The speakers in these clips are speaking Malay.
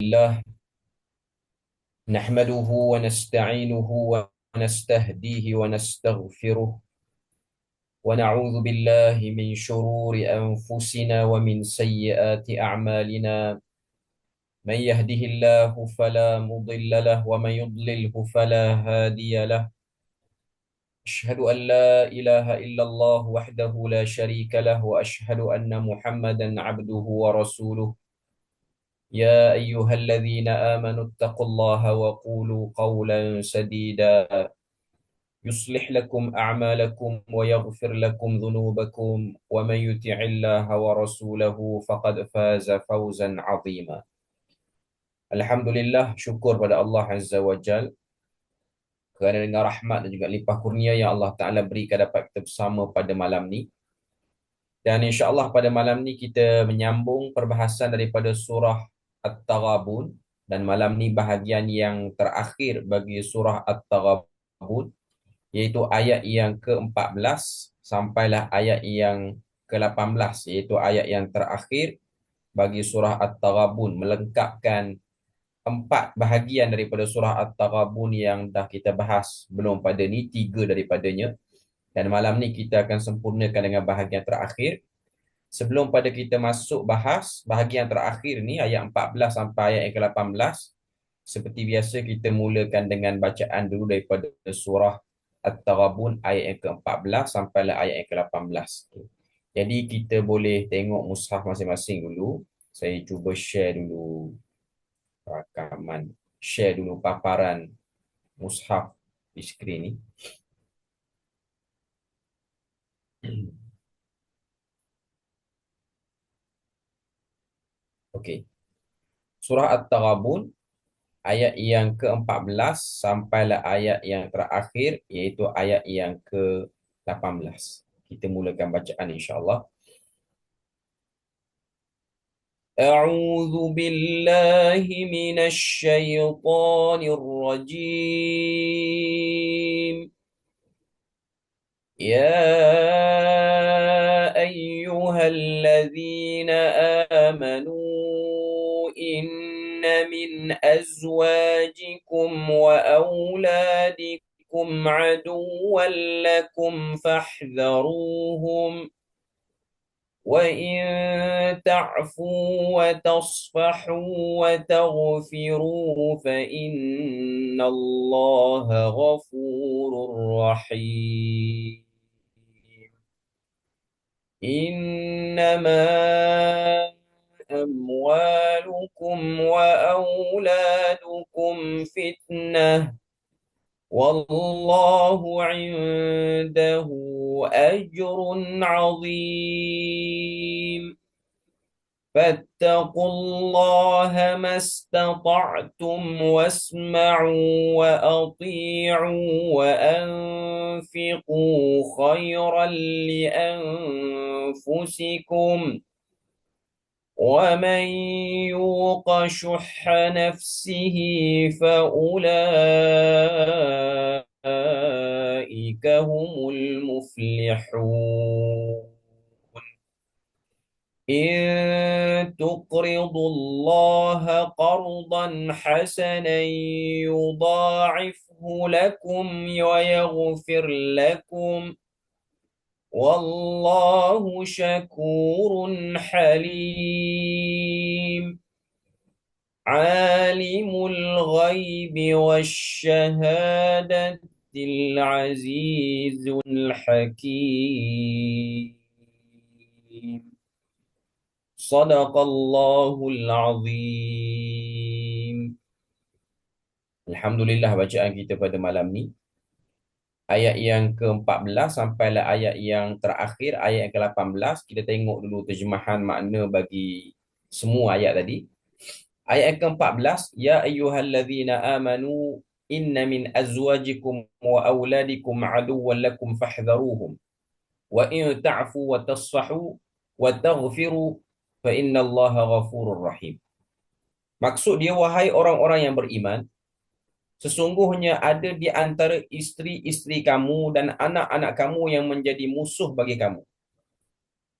لله نحمده ونستعينه ونستهديه ونستغفره ونعوذ بالله من شرور أنفسنا ومن سيئات أعمالنا. من يهده الله فلا مضل له ومن يضلله فلا هادي له. أشهد أن لا إله إلا الله وحده لا شريك له وأشهد أن محمدا عبده ورسوله. يا أيها الذين آمنوا اتقوا الله وقولوا قولا سديدا يصلح لكم أعمالكم ويغفر لكم ذنوبكم ومن يطع الله ورسوله فقد فاز فوزا عظيما. Alhamdulillah, syukur pada Allah Azza wa Jal kerana dengan rahmat dan juga limpah kurnia yang Allah Ta'ala berikan dapat kita bersama pada malam ni. Dan insya-Allah pada malam ni kita menyambung perbahasan daripada surah At-Taghabun, dan malam ni bahagian yang terakhir bagi surah At-Taghabun, iaitu ayat yang ke-14 sampailah ayat yang ke-18, iaitu ayat yang terakhir bagi surah At-Taghabun, melengkapkan 4 bahagian daripada surah At-Taghabun yang dah kita bahas belum pada ni, 3 daripadanya. Dan malam ni kita akan sempurnakan dengan bahagian terakhir. Sebelum pada kita masuk bahas bahagian terakhir ni, ayat 14 sampai ayat yang ke-18, seperti biasa kita mulakan dengan bacaan dulu daripada surah At-Taghabun ayat yang ke-14 sampai ayat yang ke-18. Jadi kita boleh tengok mushaf masing-masing dulu. Saya cuba share dulu rakaman, share dulu paparan mushaf di skrin ni. Okey. Surah At-Taghabun ayat yang ke-14 sampailah ayat yang terakhir, iaitu ayat yang ke-18. Kita mulakan bacaan insya-Allah. A'udzu billahi minasy syaithanir rajim. Ya ayyuhalladzina amanu inna min azwajikum wa auladikum aduwwan lakum fahdharuhum wa in ta'fu wa tasfahu wa taghfiru fa innallaha ghafurur rahim. إنما أموالكم وأولادكم فتنة والله عنده أجر عظيم فاتقوا الله ما استطعتم واسمعوا وأطيعوا وأنفقوا خيرا لأنفسكم ومن يوق شح نفسه فأولئك هم المفلحون. إن تقرضوا الله قرضا حسنا يضاعفه لكم ويغفر لكم والله شكور حليم. عالم الغيب والشهادة العزيز الحكيم. Sadaqallahul Azim. Alhamdulillah, bacaan kita pada malam ni ayat yang ke-14 sampailah ayat yang terakhir, ayat yang ke-18. Kita tengok dulu terjemahan makna bagi semua ayat tadi. Ayat yang ke-14, ya ayyuhalladzina amanu inna min azwajikum wa auladikum aduwwan lakum fahdharuhum wa in ta'fu wa tasfahu wa taghfiru fa innallaha ghafurur rahim. Maksud dia, wahai orang-orang yang beriman, sesungguhnya ada di antara isteri-isteri kamu dan anak-anak kamu yang menjadi musuh bagi kamu.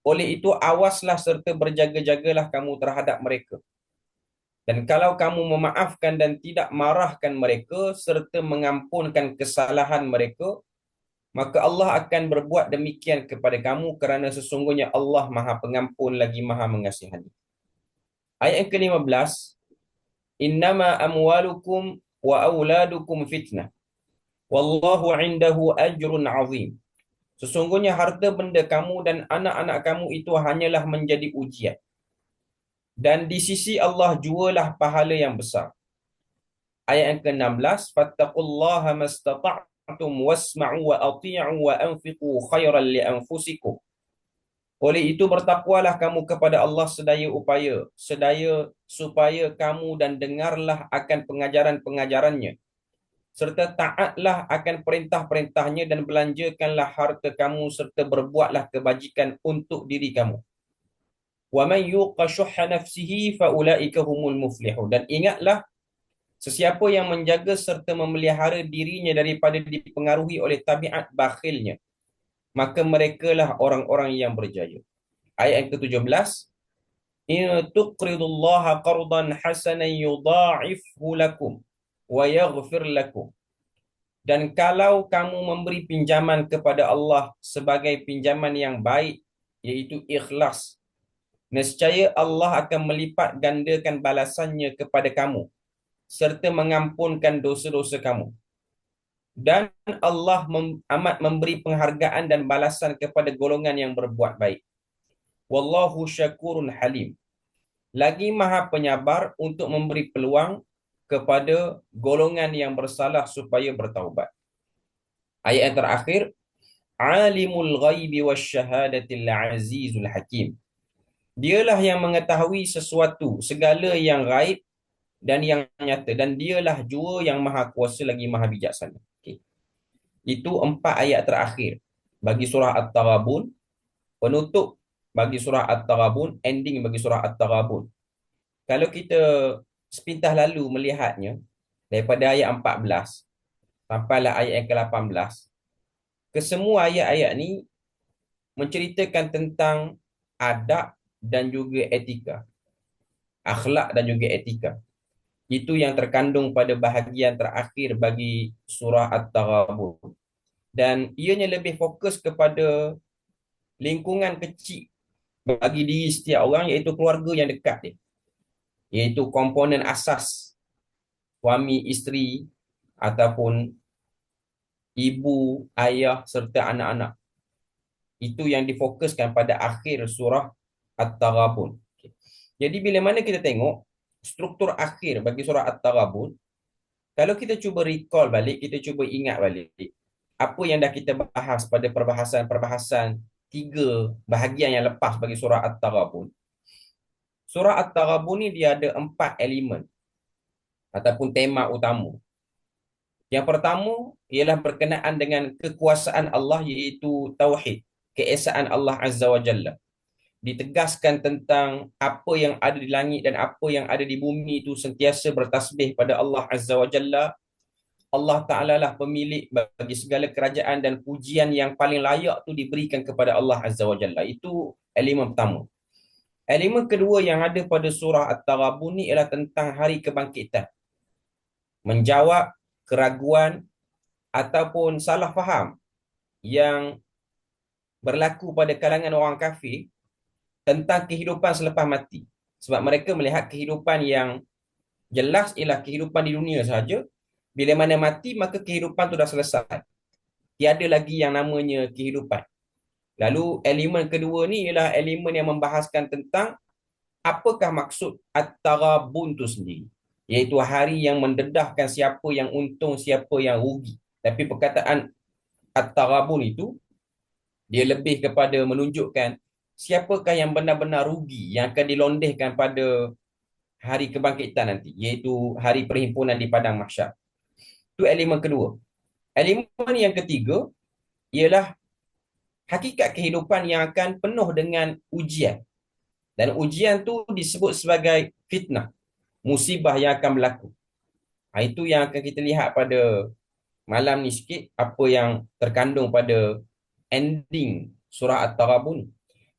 Oleh itu, awaslah serta berjaga-jagalah kamu terhadap mereka. Dan kalau kamu memaafkan dan tidak marahkan mereka serta mengampunkan kesalahan mereka, maka Allah akan berbuat demikian kepada kamu kerana sesungguhnya Allah Maha Pengampun lagi Maha Mengasihani. Ayat yang ke-15, innama amwalukum wa auladukum fitnah wallahu indahu ajrun azim. Sesungguhnya harta benda kamu dan anak-anak kamu itu hanyalah menjadi ujian. Dan di sisi Allah jualah pahala yang besar. Ayat yang ke-16, fattaqullaha mastata'tum wasma'u wa ati'u wa anfiqu khairan li anfusikum. Oleh itu bertakwalah kamu kepada Allah sedaya upaya, sedaya supaya kamu dan dengarlah akan pengajaran-pengajarannya, serta taatlah akan perintah-perintahnya dan belanjakanlah harta kamu serta berbuatlah kebajikan untuk diri kamu. Wa man yuqa syuhha nafsihi fa ulaika humul muflihun. Dan ingatlah, sesiapa yang menjaga serta memelihara dirinya daripada dipengaruhi oleh tabiat bakhilnya, maka merekalah orang-orang yang berjaya. Ayat yang ke-17, in tuqridullaha qardan hasanan yudha'ifhu lakum wa yaghfir lakum. Dan kalau kamu memberi pinjaman kepada Allah sebagai pinjaman yang baik, iaitu ikhlas, nescaya Allah akan melipat gandakan balasannya kepada kamu serta mengampunkan dosa-dosa kamu. Dan Allah amat memberi penghargaan dan balasan kepada golongan yang berbuat baik. Wallahu syakurun halim. Lagi Maha penyabar untuk memberi peluang kepada golongan yang bersalah supaya bertaubat. Ayat yang terakhir, alimul ghaibi wasyahadatil azizul hakim. Dialah yang mengetahui sesuatu, segala yang gaib dan yang nyata, dan dialah jua yang maha kuasa lagi maha bijaksana. Okay. Itu 4 ayat terakhir bagi surah At-Taghabun, penutup bagi surah At-Taghabun, ending bagi surah At-Taghabun. Kalau kita sepintas lalu melihatnya, daripada ayat 14 sampailah ayat yang ke-18, kesemua ayat-ayat ni menceritakan tentang adab dan juga etika, akhlak dan juga etika. Itu yang terkandung pada bahagian terakhir bagi surah At-Taghabun. Dan ianya lebih fokus kepada lingkungan kecil bagi diri setiap orang, iaitu keluarga yang dekat dia, iaitu komponen asas suami, isteri, ataupun ibu, ayah serta anak-anak. Itu yang difokuskan pada akhir surah At-Taghabun. Okay. Jadi bila mana kita tengok struktur akhir bagi surah At-Taghabun, kalau kita cuba recall balik, kita cuba ingat balik apa yang dah kita bahas pada perbahasan-perbahasan 3 bahagian yang lepas bagi surah At-Taghabun. Surah At-Taghabun ni dia ada 4 elemen ataupun tema utama. Yang pertama ialah berkenaan dengan kekuasaan Allah, iaitu tauhid, keesaan Allah Azza wa Jalla. Ditegaskan tentang apa yang ada di langit dan apa yang ada di bumi itu sentiasa bertasbih pada Allah Azza wa Jalla. Allah Ta'ala lah pemilik bagi segala kerajaan dan pujian yang paling layak tu diberikan kepada Allah Azza wa Jalla. Itu elemen pertama. Elemen kedua yang ada pada surah At-Taghabun ni ialah tentang hari kebangkitan. Menjawab keraguan ataupun salah faham yang berlaku pada kalangan orang kafir tentang kehidupan selepas mati. Sebab mereka melihat kehidupan yang jelas ialah kehidupan di dunia sahaja. Bila mana mati, maka kehidupan tu dah selesai. Tiada lagi yang namanya kehidupan. Lalu elemen kedua ni ialah elemen yang membahaskan tentang apakah maksud At-Taghabun tu sendiri. Iaitu hari yang mendedahkan siapa yang untung, siapa yang rugi. Tapi perkataan At-Taghabun itu, dia lebih kepada menunjukkan siapakah yang benar-benar rugi, yang akan dilondehkan pada hari kebangkitan nanti, iaitu hari perhimpunan di padang mahsyar. Itu elemen kedua. Elemen yang ketiga ialah hakikat kehidupan yang akan penuh dengan ujian. Dan ujian tu disebut sebagai fitnah, musibah yang akan berlaku. Itu yang akan kita lihat pada malam ni sikit, apa yang terkandung pada ending surah At-Taghabun.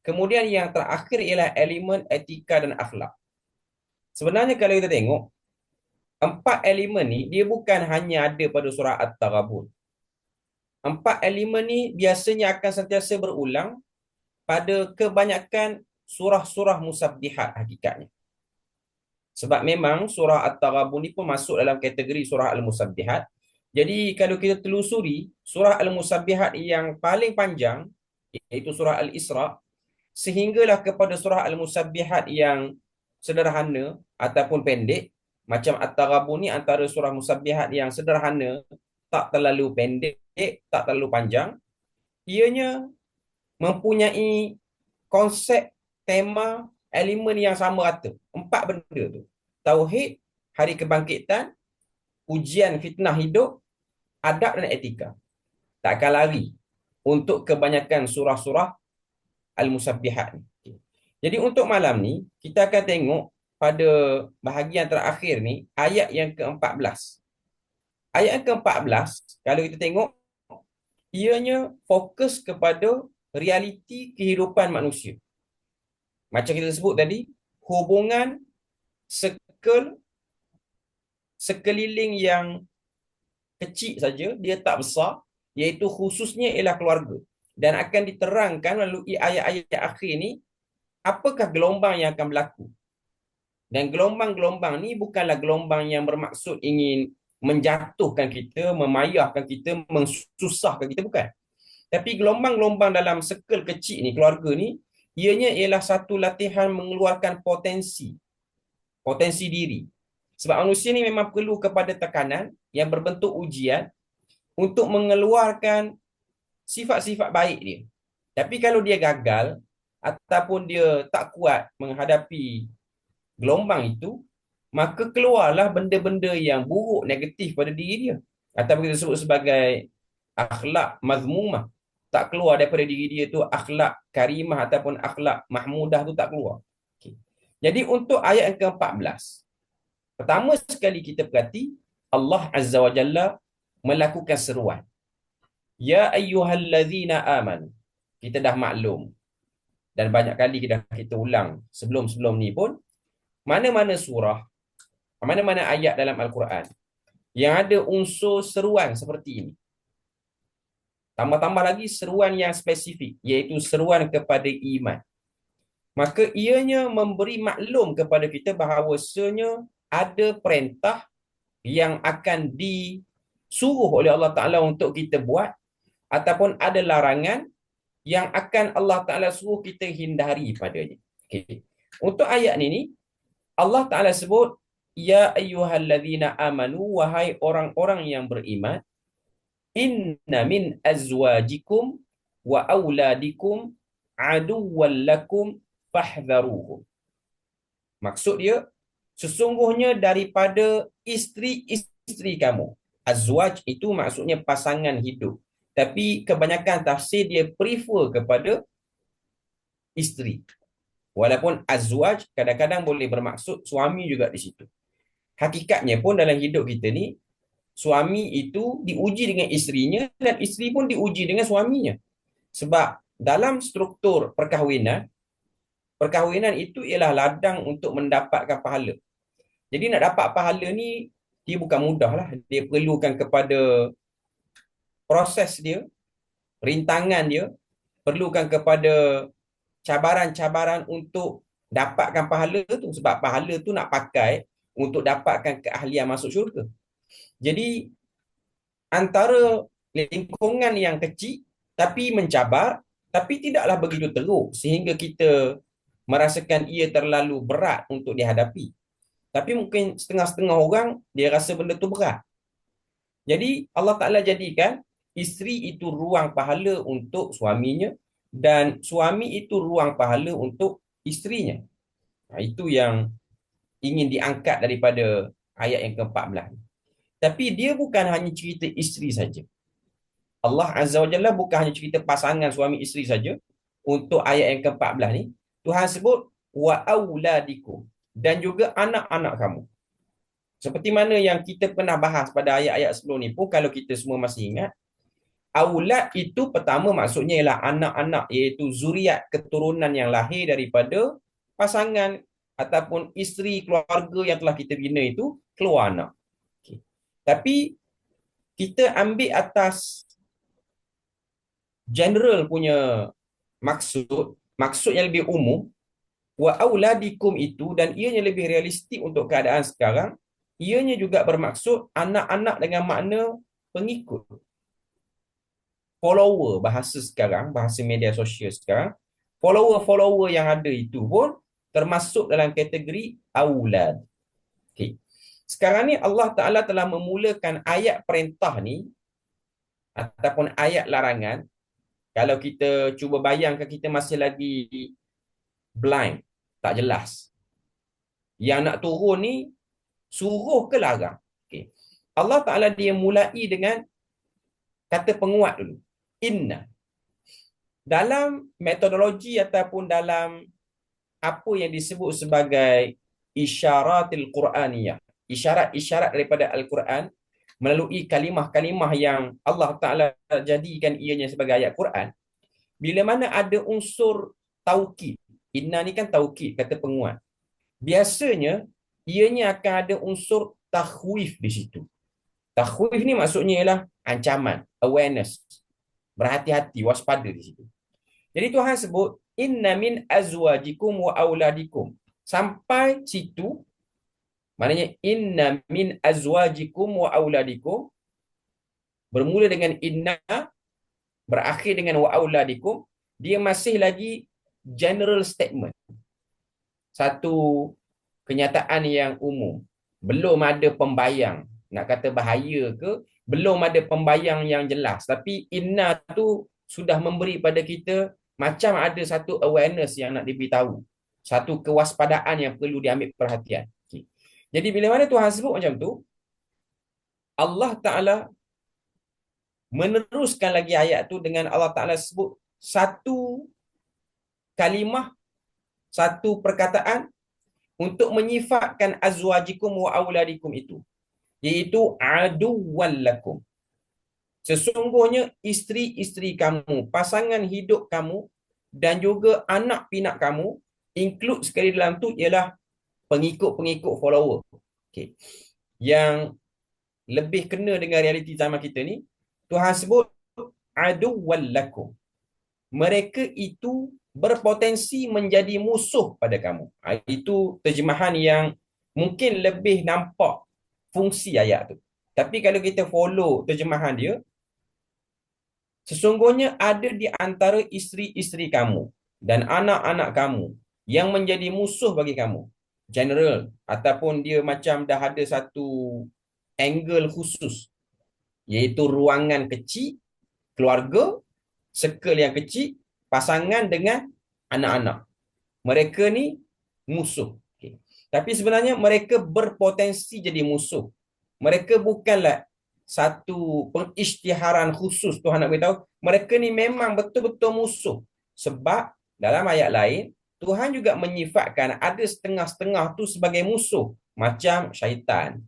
Kemudian yang terakhir ialah elemen etika dan akhlak. Sebenarnya kalau kita tengok, 4 elemen ni dia bukan hanya ada pada surah At-Taghabun. 4 elemen ni biasanya akan sentiasa berulang pada kebanyakan surah-surah musabbihat hakikatnya. Sebab memang surah At-Taghabun ni pun masuk dalam kategori surah Al-Musabbihat. Jadi kalau kita telusuri surah Al-Musabbihat yang paling panjang, iaitu surah Al-Isra, sehinggalah kepada surah Al-Musabbihat yang sederhana ataupun pendek. Macam At-Taghabun ni antara surah Musabbihat yang sederhana, tak terlalu pendek, tak terlalu panjang. Ianya mempunyai konsep, tema, elemen yang sama rata. 4 benda tu. Tauhid, hari kebangkitan, ujian fitnah hidup, adab dan etika. Takkan lari untuk kebanyakan surah-surah Al-Musabbihat ni. Jadi untuk malam ni, kita akan tengok pada bahagian terakhir ni, ayat yang ke-14. Ayat yang ke-14, kalau kita tengok, ianya fokus kepada realiti kehidupan manusia. Macam kita sebut tadi, hubungan sekeliling yang kecil saja, dia tak besar, iaitu khususnya ialah keluarga. Dan akan diterangkan melalui ayat-ayat akhir ni, apakah gelombang yang akan berlaku. Dan gelombang-gelombang ni bukanlah gelombang yang bermaksud ingin menjatuhkan kita, memayahkan kita, mensusahkan kita, bukan. Tapi gelombang-gelombang dalam circle kecil ni, keluarga ni, ianya ialah satu latihan mengeluarkan potensi diri. Sebab manusia ni memang perlu kepada tekanan yang berbentuk ujian untuk mengeluarkan sifat-sifat baik dia. Tapi kalau dia gagal ataupun dia tak kuat menghadapi gelombang itu, maka keluarlah benda-benda yang buruk, negatif pada diri dia. Ataupun kita sebut sebagai akhlak mazmumah. Tak keluar daripada diri dia tu akhlak karimah ataupun akhlak mahmudah tu tak keluar. Okay. Jadi untuk ayat yang ke-14, pertama sekali kita perhati, Allah Azza wa Jalla melakukan seruan. Ya ayyuhallazina amanu. Kita dah maklum. Dan banyak kali kita ulang sebelum-sebelum ni pun, mana-mana surah, mana-mana ayat dalam Al-Quran yang ada unsur seruan seperti ini. Tambah-tambah lagi seruan yang spesifik, iaitu seruan kepada iman. Maka ianya memberi maklum kepada kita bahawasanya ada perintah yang akan disuruh oleh Allah Ta'ala untuk kita buat, ataupun ada larangan yang akan Allah Ta'ala suruh kita hindari padanya. Okay. Untuk ayat ini, Allah Ta'ala sebut, Ya ayyuhallazina amanu, wahai orang-orang yang beriman, inna min azwajikum wa auladikum aduwwan lakum fahdharuhum. Maksud dia, sesungguhnya daripada isteri-isteri kamu. Azwaj itu maksudnya pasangan hidup. Tapi kebanyakan tafsir dia prefer kepada isteri. Walaupun azwaj kadang-kadang boleh bermaksud suami juga di situ. Hakikatnya pun dalam hidup kita ni, suami itu diuji dengan isterinya dan isteri pun diuji dengan suaminya. Sebab dalam struktur perkahwinan itu ialah ladang untuk mendapatkan pahala. Jadi nak dapat pahala ni, dia bukan mudah lah. Dia perlukan kepada proses dia, rintangan dia, perlukan kepada cabaran-cabaran untuk dapatkan pahala tu. Sebab pahala tu nak pakai untuk dapatkan keahlian masuk syurga. Jadi, antara lingkungan yang kecil, tapi mencabar, tapi tidaklah begitu teruk sehingga kita merasakan ia terlalu berat untuk dihadapi. Tapi mungkin setengah-setengah orang, dia rasa benda tu berat. Jadi, Allah Ta'ala jadikan isteri itu ruang pahala untuk suaminya dan suami itu ruang pahala untuk isterinya. Itu yang ingin diangkat daripada ayat yang ke-14. Tapi dia bukan hanya cerita isteri saja. Allah Azza wa Jalla bukan hanya cerita pasangan suami isteri saja. Untuk ayat yang ke-14 ni, Tuhan sebut wa auladikum, dan juga anak-anak kamu. Seperti mana yang kita pernah bahas pada ayat-ayat sebelum ni pun, kalau kita semua masih ingat, aulad itu pertama maksudnya ialah anak-anak, iaitu zuriat, keturunan yang lahir daripada pasangan ataupun isteri keluarga yang telah kita bina itu keluar anak. Okay. Tapi kita ambil atas general punya maksud yang lebih umum, wa auladikum itu, dan ianya lebih realistik untuk keadaan sekarang, ianya juga bermaksud anak-anak dengan makna pengikut, follower bahasa sekarang, bahasa media sosial sekarang, follower-follower yang ada itu pun termasuk dalam kategori aulad. Okay. Sekarang ni Allah Ta'ala telah memulakan ayat perintah ni ataupun ayat larangan. Kalau kita cuba bayangkan, kita masih lagi blind, tak jelas. Yang nak turun ni suruh ke larang? Okay. Allah Ta'ala dia mulai dengan kata penguat dulu. Inna. Dalam metodologi ataupun dalam apa yang disebut sebagai isyaratil Quraniyah, isyarat-isyarat daripada Al-Quran melalui kalimah-kalimah yang Allah Ta'ala jadikan ianya sebagai ayat Quran, bila mana ada unsur taukid, inna ni kan taukid, kata penguat, biasanya ianya akan ada unsur takhwif di situ. Takhwif ni maksudnya ialah ancaman, awareness, berhati-hati, waspada di situ. Jadi Tuhan sebut inna min azwajikum wa auladikum. Sampai situ maknanya inna min azwajikum wa auladikum bermula dengan inna, berakhir dengan wa auladikum, dia masih lagi general statement. Satu kenyataan yang umum. Belum ada pembayang, nak kata bahaya ke, belum ada pembayang yang jelas. Tapi inna tu sudah memberi pada kita macam ada satu awareness yang nak diberitahu. Satu kewaspadaan yang perlu diambil perhatian. Okay. Jadi bila mana Tuhan sebut macam tu, Allah Ta'ala meneruskan lagi ayat tu dengan Allah Ta'ala sebut satu kalimah, satu perkataan untuk menyifatkan azwajikum wa auladikum itu, iaitu aduwwan lakum. Sesungguhnya isteri-isteri kamu, pasangan hidup kamu dan juga anak pinak kamu, include sekali dalam tu ialah pengikut-pengikut follower. Okay. Yang lebih kena dengan realiti zaman kita ni, Tuhan sebut aduwwan lakum. Mereka itu berpotensi menjadi musuh pada kamu. Itu terjemahan yang mungkin lebih nampak fungsi ayat tu. Tapi kalau kita follow terjemahan dia, sesungguhnya ada di antara isteri-isteri kamu dan anak-anak kamu yang menjadi musuh bagi kamu. General, ataupun dia macam dah ada satu angle khusus, iaitu ruangan kecil, keluarga, circle yang kecil, pasangan dengan anak-anak. Mereka ni musuh. Okay. Tapi sebenarnya mereka berpotensi jadi musuh. Mereka bukanlah satu pengisytiharan khusus Tuhan nak beritahu. Mereka ni memang betul-betul musuh. Sebab dalam ayat lain, Tuhan juga menyifatkan ada setengah-setengah tu sebagai musuh. Macam syaitan,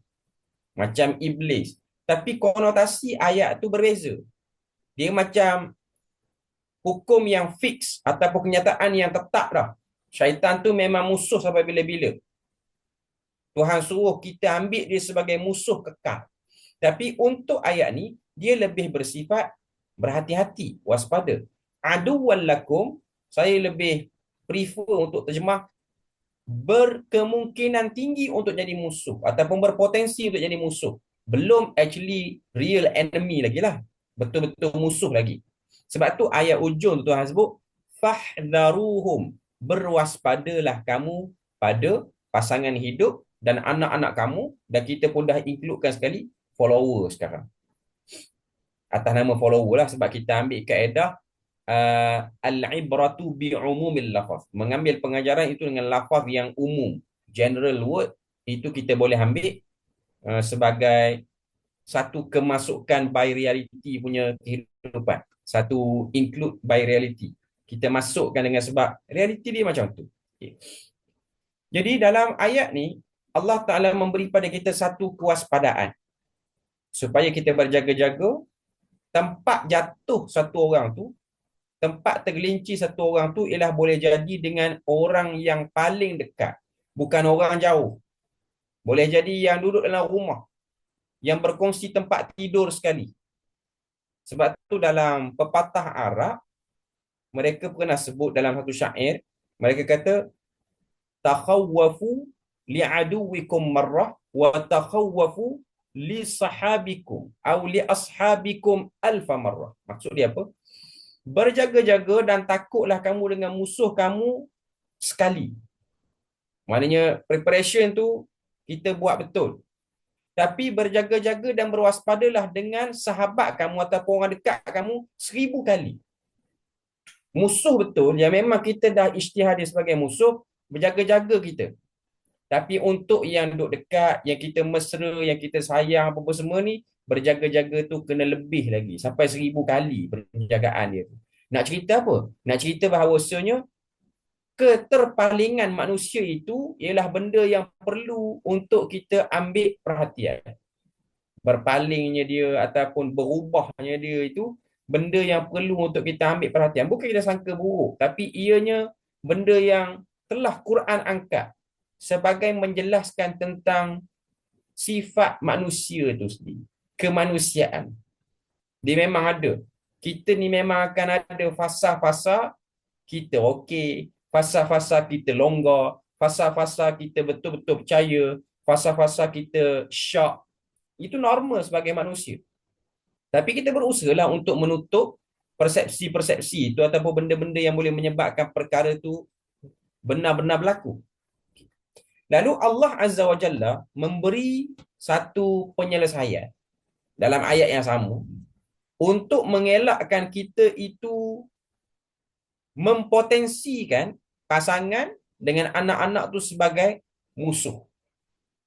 macam iblis. Tapi konotasi ayat tu berbeza. Dia macam hukum yang fix ataupun kenyataan yang tetap dah. Syaitan tu memang musuh sampai bila-bila. Tuhan suruh kita ambil dia sebagai musuh kekal. Tapi untuk ayat ni, dia lebih bersifat berhati-hati, waspada. Aduwwan lakum, saya lebih prefer untuk terjemah berkemungkinan tinggi untuk jadi musuh ataupun berpotensi untuk jadi musuh. Belum actually real enemy lagi lah. Betul-betul musuh lagi. Sebab tu ayat ujung tu Tuhan sebut fahdharuhum, berwaspadalah kamu pada pasangan hidup dan anak-anak kamu, dan kita pun dah includekan sekali follower sekarang. Atas nama follower lah, sebab kita ambil kaedah al-ibratu bi'umumil lafaz. Mengambil pengajaran itu dengan lafaz yang umum, general word, itu kita boleh ambil sebagai satu kemasukan by reality punya kehidupan. Satu include by reality. Kita masukkan dengan sebab reality dia macam tu. Okay. Jadi dalam ayat ni, Allah Ta'ala memberi pada kita satu kewaspadaan. Supaya kita berjaga-jaga, tempat jatuh satu orang tu, tempat tergelincir satu orang tu ialah boleh jadi dengan orang yang paling dekat. bukan orang jauh. Boleh jadi yang duduk dalam rumah, yang berkongsi tempat tidur sekali. Sebab tu dalam pepatah Arab, mereka pernah sebut dalam satu syair, mereka kata, takhawwafu li'aduwikum marrah wa takhawwafu li sahabikum atau li ashabikum alfa marrah. Maksud dia apa? Berjaga-jaga dan takutlah kamu dengan musuh kamu sekali. Maknanya preparation tu kita buat betul. Tapi berjaga-jaga dan berwaspadalah dengan sahabat kamu ataupun orang dekat kamu 1000 kali. Musuh betul yang memang kita dah isytihar dia sebagai musuh, berjaga-jaga kita. Tapi untuk yang duduk dekat, yang kita mesra, yang kita sayang apa-apa semua ni, berjaga-jaga tu kena lebih lagi. Sampai 1000 kali penjagaan dia. Nak cerita apa? Nak cerita bahawasanya keterpalingan manusia itu ialah benda yang perlu untuk kita ambil perhatian. Berpalingnya dia ataupun berubahnya dia itu benda yang perlu untuk kita ambil perhatian. Bukan kita sangka buruk, tapi ianya benda yang telah Quran angkat sebagai menjelaskan tentang sifat manusia itu sendiri. Kemanusiaan. Dia memang ada. Kita ni memang akan ada fasa-fasa kita okey, fasa-fasa kita longgar, fasa-fasa kita betul-betul percaya, fasa-fasa kita syak. Itu normal sebagai manusia. Tapi kita berusahalah untuk menutup persepsi-persepsi itu ataupun benda-benda yang boleh menyebabkan perkara itu benar-benar berlaku. Lalu Allah Azza wa Jalla memberi satu penyelesaian dalam ayat yang sama untuk mengelakkan kita itu mempotensikan pasangan dengan anak-anak tu sebagai musuh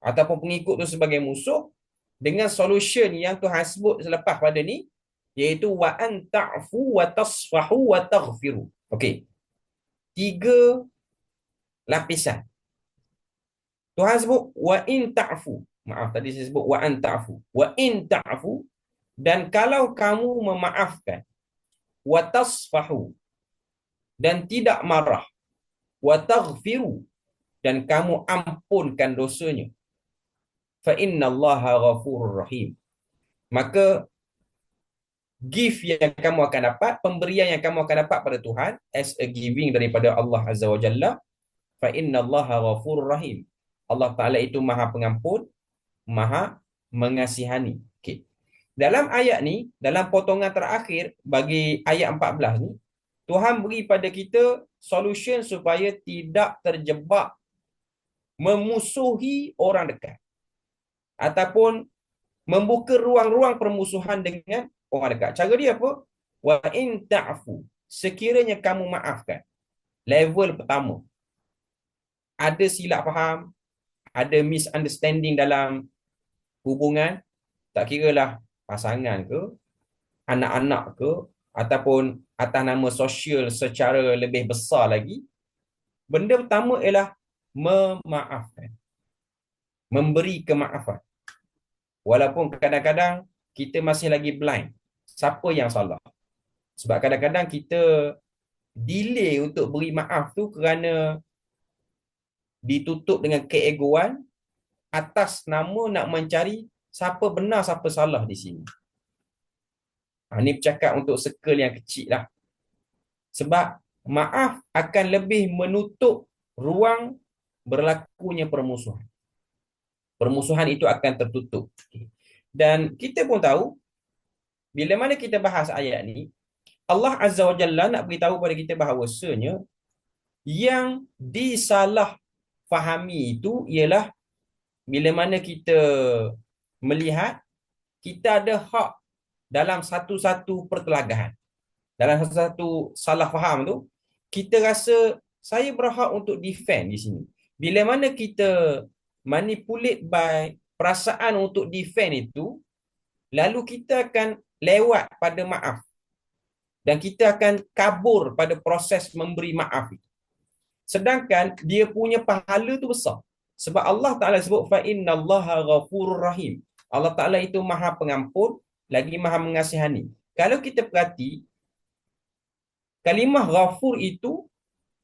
ataupun pengikut tu sebagai musuh dengan solution yang Tuhan sebut selepas pada ni, iaitu wa an ta'fu wa tasfahu wa taghfiru. Okey. 3 lapisan. Tuhan sebut wa in ta'fu. Maaf, tadi saya sebut wa an ta'fu. Wa in ta'fu, dan kalau kamu memaafkan, wa tasfahu, dan tidak marah, wa taghfiru, dan kamu ampunkan dosanya, fa innallaha ghafurur rahim. Maka gift yang kamu akan dapat, pemberian yang kamu akan dapat pada Tuhan as a giving daripada Allah Azza wa Jalla, fa innallaha ghafurur rahim. Allah Taala itu Maha Pengampun, Maha Mengasihani. Okey. Dalam ayat ni, dalam potongan terakhir bagi ayat 14 ni, Tuhan beri pada kita solution supaya tidak terjebak memusuhi orang dekat ataupun membuka ruang-ruang permusuhan dengan orang dekat. Cara dia apa? Wa in ta'fu. Sekiranya kamu maafkan. Level pertama. Ada silap faham, ada misunderstanding dalam hubungan, tak kiralah pasangan ke, anak-anak ke, ataupun atas nama sosial secara lebih besar lagi, benda pertama ialah memaafkan. Memberi kemaafan. Walaupun kadang-kadang kita masih lagi blind. Siapa yang salah? Sebab kadang-kadang kita delay untuk beri maaf tu kerana ditutup dengan keegoan atas nama nak mencari siapa benar, siapa salah di sini. Ini bercakap untuk circle yang kecil lah. Sebab maaf akan lebih menutup ruang berlakunya permusuhan. Permusuhan itu akan tertutup. Dan kita pun tahu, bila mana kita bahas ayat ni, Allah Azza wa Jalla nak beritahu pada kita bahawasanya yang disalah fahami itu ialah bila mana kita melihat kita ada hak dalam satu-satu pertelagahan. Dalam satu-satu salah faham tu, kita rasa saya berhak untuk defend di sini. Bila mana kita manipulate by perasaan untuk defend itu, lalu kita akan lewat pada maaf. Dan kita akan kabur pada proses memberi maaf itu. Sedangkan dia punya pahala tu besar. Sebab Allah Ta'ala sebut fa innallaha ghafurur rahim. Allah Ta'ala itu Maha Pengampun lagi Maha Mengasihani. Kalau kita perhati, kalimah ghafur itu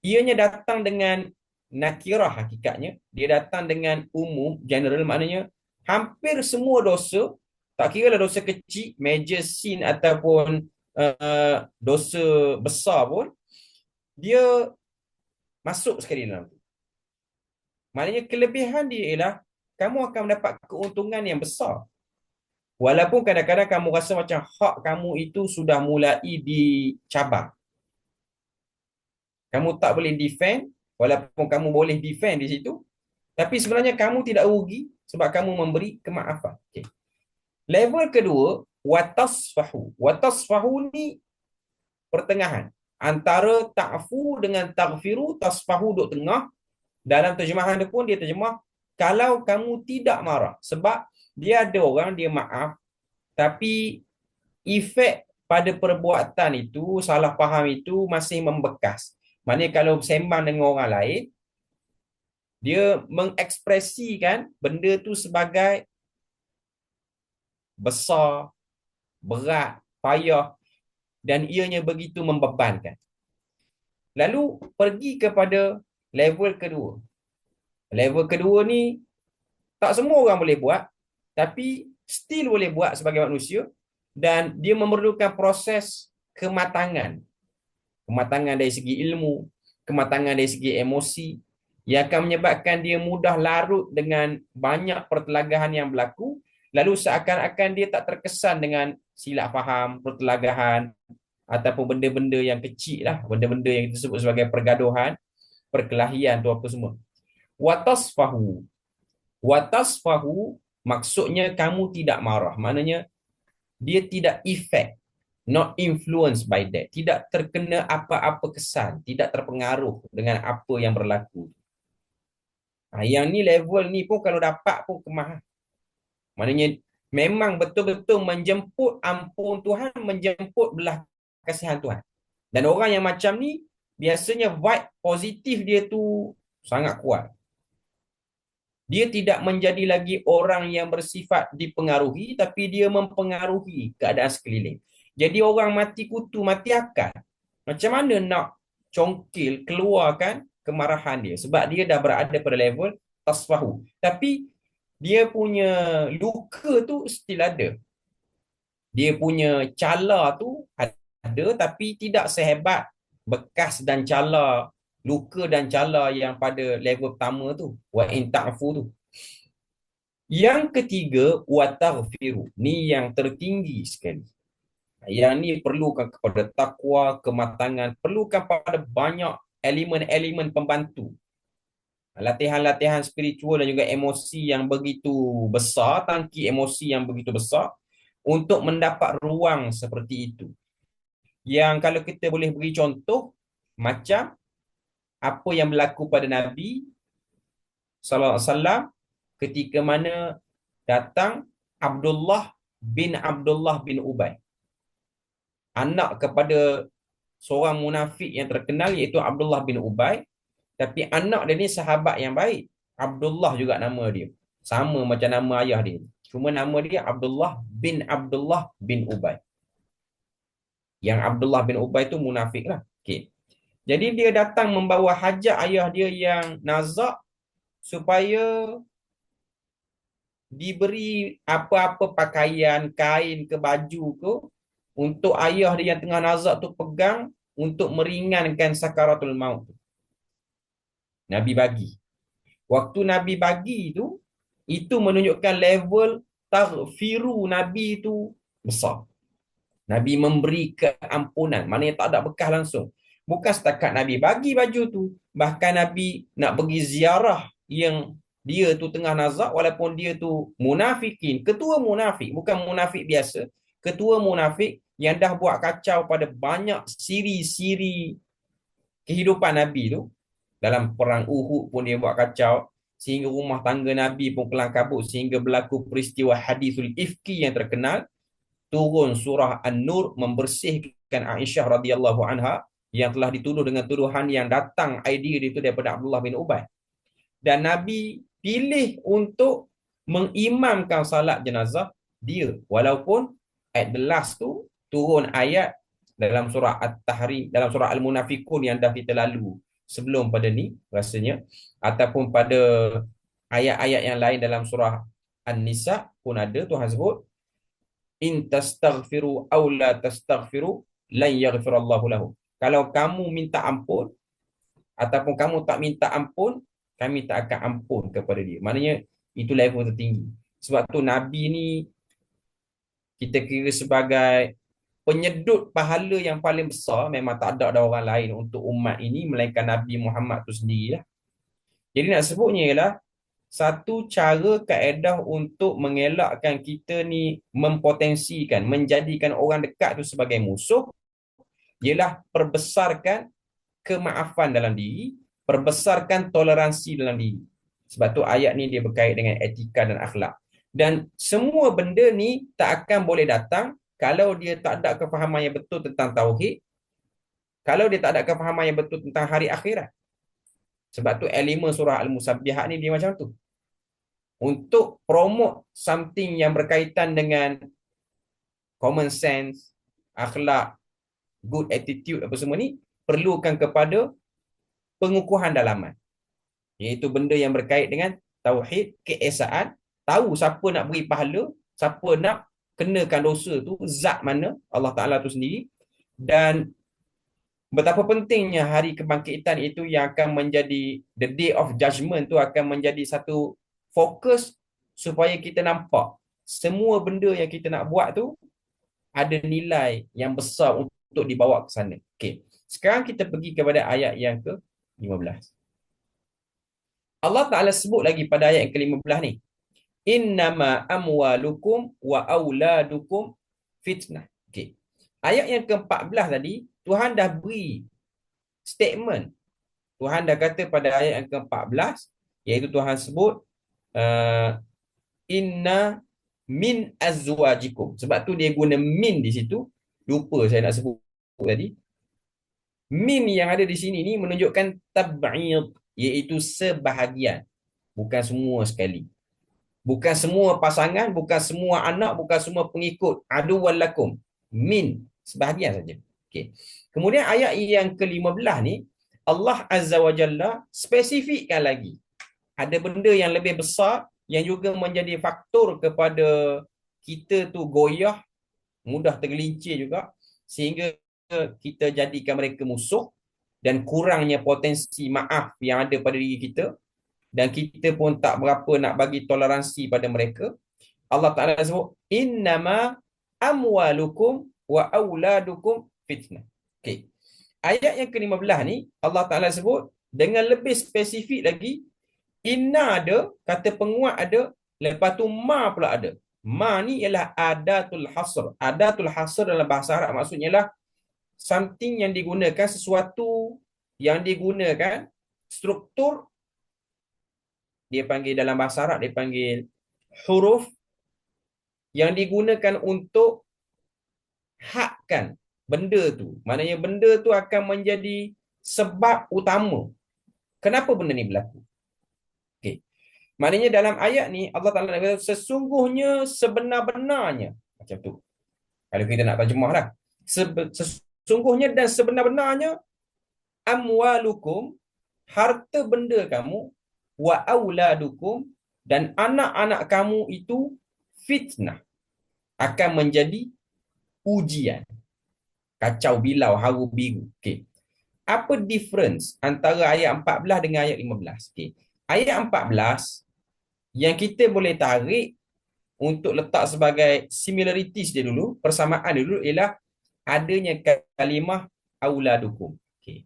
ianya datang dengan nakirah hakikatnya. Dia datang dengan umum, general, maknanya hampir semua dosa, tak kira lah dosa kecil, major sin ataupun dosa besar pun, dia masuk sekali dalam tu. Maknanya kelebihan dia ialah kamu akan mendapat keuntungan yang besar. Walaupun kadang-kadang kamu rasa macam hak kamu itu sudah mulai dicabar. Kamu tak boleh defend, walaupun kamu boleh defend di situ, tapi sebenarnya kamu tidak rugi sebab kamu memberi kemaafan. Okay. Level kedua, watasfahu. Watasfahu ni pertengahan. Antara ta'fu dengan taghfiru, tasfahu duduk tengah. Dalam terjemahan dia pun dia terjemah, kalau kamu tidak marah. Sebab dia ada orang, dia maaf, tapi efek pada perbuatan itu, salah faham itu masih membekas. Maknanya kalau sembang dengan orang lain, dia mengekspresikan benda tu sebagai besar, berat, payah, dan ianya begitu membebankan. Lalu pergi kepada level kedua. Level kedua ni tak semua orang boleh buat, tapi still boleh buat sebagai manusia, dan dia memerlukan proses kematangan. Kematangan dari segi ilmu, kematangan dari segi emosi, yang akan menyebabkan dia mudah larut dengan banyak pertelagahan yang berlaku, lalu seakan-akan dia tak terkesan dengan silap faham, pertelagahan, ataupun benda-benda yang kecil lah, benda-benda yang kita sebut sebagai pergaduhan, perkelahian tu apa semua. Watasfahu. Watasfahu maksudnya kamu tidak marah. Maknanya dia tidak effect, not influenced by that. Tidak terkena apa-apa kesan, tidak terpengaruh dengan apa yang berlaku. Yang ni level ni pun kalau dapat pun kemah. Maknanya memang betul-betul menjemput ampun Tuhan, menjemput belah kasihan Tuhan. Dan orang yang macam ni biasanya vibe positif dia tu sangat kuat. Dia tidak menjadi lagi orang yang bersifat dipengaruhi, tapi dia mempengaruhi keadaan sekeliling. Jadi orang mati kutu, mati akal. Macam mana nak congkil, keluarkan kemarahan dia? Sebab dia dah berada pada level tasfahu. Tapi dia punya luka tu still ada. Dia punya cala tu ada, tapi tidak sehebat bekas dan cala, luka dan cala yang pada level pertama tu, wa in ta'fu tu. Yang ketiga, wa taghfiru. Ni yang tertinggi sekali. Yang ni perlukan kepada takwa, kematangan, perlukan pada banyak elemen-elemen pembantu. Latihan-latihan spiritual dan juga emosi yang begitu besar, tangki emosi yang begitu besar untuk mendapat ruang seperti itu. Yang kalau kita boleh beri contoh, macam apa yang berlaku pada Nabi sallallahu alaihi wasallam ketika mana datang Abdullah bin Ubay, anak kepada seorang munafik yang terkenal, iaitu Abdullah bin Ubay. Tapi anak dia ni sahabat yang baik. Abdullah juga nama dia, sama macam nama ayah dia, cuma nama dia Abdullah bin Ubay. Yang Abdullah bin Ubay tu munafik lah. Okay. Jadi dia datang membawa hajat ayah dia yang nazak supaya diberi apa-apa pakaian, kain ke baju ke, untuk ayah dia yang tengah nazak tu pegang untuk meringankan sakaratul maut. Nabi bagi. Waktu Nabi bagi tu, itu menunjukkan level taghfiru Nabi tu besar. Nabi memberi keampunan, maknanya tak ada bekas langsung. Bukan setakat Nabi bagi baju tu, bahkan Nabi nak pergi ziarah yang dia tu tengah nazak, walaupun dia tu munafikin, ketua munafik, bukan munafik biasa, ketua munafik yang dah buat kacau pada banyak siri-siri kehidupan Nabi tu. Dalam perang Uhud pun dia buat kacau, sehingga rumah tangga Nabi pun kelang kabut, sehingga berlaku peristiwa hadisul ifki yang terkenal. Turun surah An-Nur membersihkan Aisyah radhiyallahu anha yang telah dituduh dengan tuduhan yang datang idea itu daripada Abdullah bin Ubay. Dan Nabi pilih untuk mengimamkan salat jenazah dia, walaupun at the last tu turun ayat dalam surah At-Tahrim, dalam surah Al-Munafikun yang dah kita lalu, sebelum pada ni rasanya, ataupun pada ayat-ayat yang lain dalam surah An-Nisa pun ada Tuhan sebut, in tastaghfiru aw la tastaghfiru lan yaghfirallahu lahum. Kalau kamu minta ampun ataupun kamu tak minta ampun, kami tak akan ampun kepada dia. Maknanya itu level tertinggi. Sebab tu Nabi ni kita kira sebagai penyedut pahala yang paling besar. Memang tak ada orang lain untuk umat ini melainkan Nabi Muhammad tu sendirilah. Jadi nak sebutnya ialah satu cara kaedah untuk mengelakkan kita ni mempotensikan, menjadikan orang dekat tu sebagai musuh, ialah perbesarkan kemaafan dalam diri, perbesarkan toleransi dalam diri. Sebab tu ayat ni dia berkait dengan etika dan akhlak. Dan semua benda ni tak akan boleh datang kalau dia tak ada kefahaman yang betul tentang tauhid, kalau dia tak ada kefahaman yang betul tentang hari akhirat. Sebab tu elemen surah Al-Musabbihat ni dia macam tu. Untuk promote something yang berkaitan dengan common sense, akhlak, good attitude apa semua ni, perlukan kepada pengukuhan dalaman. Iaitu benda yang berkait dengan tauhid, keesaan, tahu siapa nak beri pahala, siapa nak kenakan dosa tu, zat mana, Allah Ta'ala tu sendiri. Dan betapa pentingnya hari kebangkitan itu yang akan menjadi the day of judgment tu akan menjadi satu fokus supaya kita nampak semua benda yang kita nak buat tu ada nilai yang besar untuk dibawa ke sana. Okey. Sekarang kita pergi kepada ayat yang ke-15. Allah Ta'ala sebut lagi pada ayat yang ke-15 ni. Innama amwalukum wa auladukum fitnah. Okey. Ayat yang ke-14 tadi, Tuhan dah beri statement. Tuhan dah kata pada ayat yang ke-14, iaitu Tuhan sebut, inna min azwajikum. Sebab tu dia guna min di situ. Lupa saya nak sebut tadi. Min yang ada di sini ni menunjukkan tab'id, iaitu sebahagian. Bukan semua sekali. Bukan semua pasangan, bukan semua anak, bukan semua pengikut. Aduwwal lakum. Min. Sebahagian saja. Okay. Kemudian ayat yang ke-15 ni, Allah Azza wa Jalla spesifikkan lagi. Ada benda yang lebih besar yang juga menjadi faktor kepada kita tu goyah, mudah tergelincir juga, sehingga kita jadikan mereka musuh dan kurangnya potensi maaf yang ada pada diri kita, dan kita pun tak berapa nak bagi toleransi pada mereka. Allah Ta'ala sebut, innama amwalukum wa auladukum fitnah. Okay. Ayat yang ke-15 ni, Allah Ta'ala sebut dengan lebih spesifik lagi, inna ada, kata penguat ada, lepas tu ma pula ada. Ma ni ialah adatul hasr. Adatul hasr dalam bahasa Arab maksudnya ialah something yang digunakan, sesuatu yang digunakan, struktur, dia panggil dalam bahasa Arab, dia panggil huruf yang digunakan untuk hakkan benda tu. Maknanya benda tu akan menjadi sebab utama. Kenapa benda ni berlaku? Okay. Maknanya dalam ayat ni, Allah Ta'ala kata, sesungguhnya sebenar-benarnya. Macam tu. Kalau kita nak terjemah lah. Sesungguhnya dan sebenar-benarnya, amwalukum, harta benda kamu, wa auladukum, dan anak-anak kamu itu fitnah. Akan menjadi ujian. Kacau bilau, haru biru. Okay. Apa difference antara ayat 14 dengan ayat 15? Okay. Ayat 14 yang kita boleh tarik untuk letak sebagai similarities dia dulu, persamaan dia dulu, ialah adanya kalimah auladukum. Okay.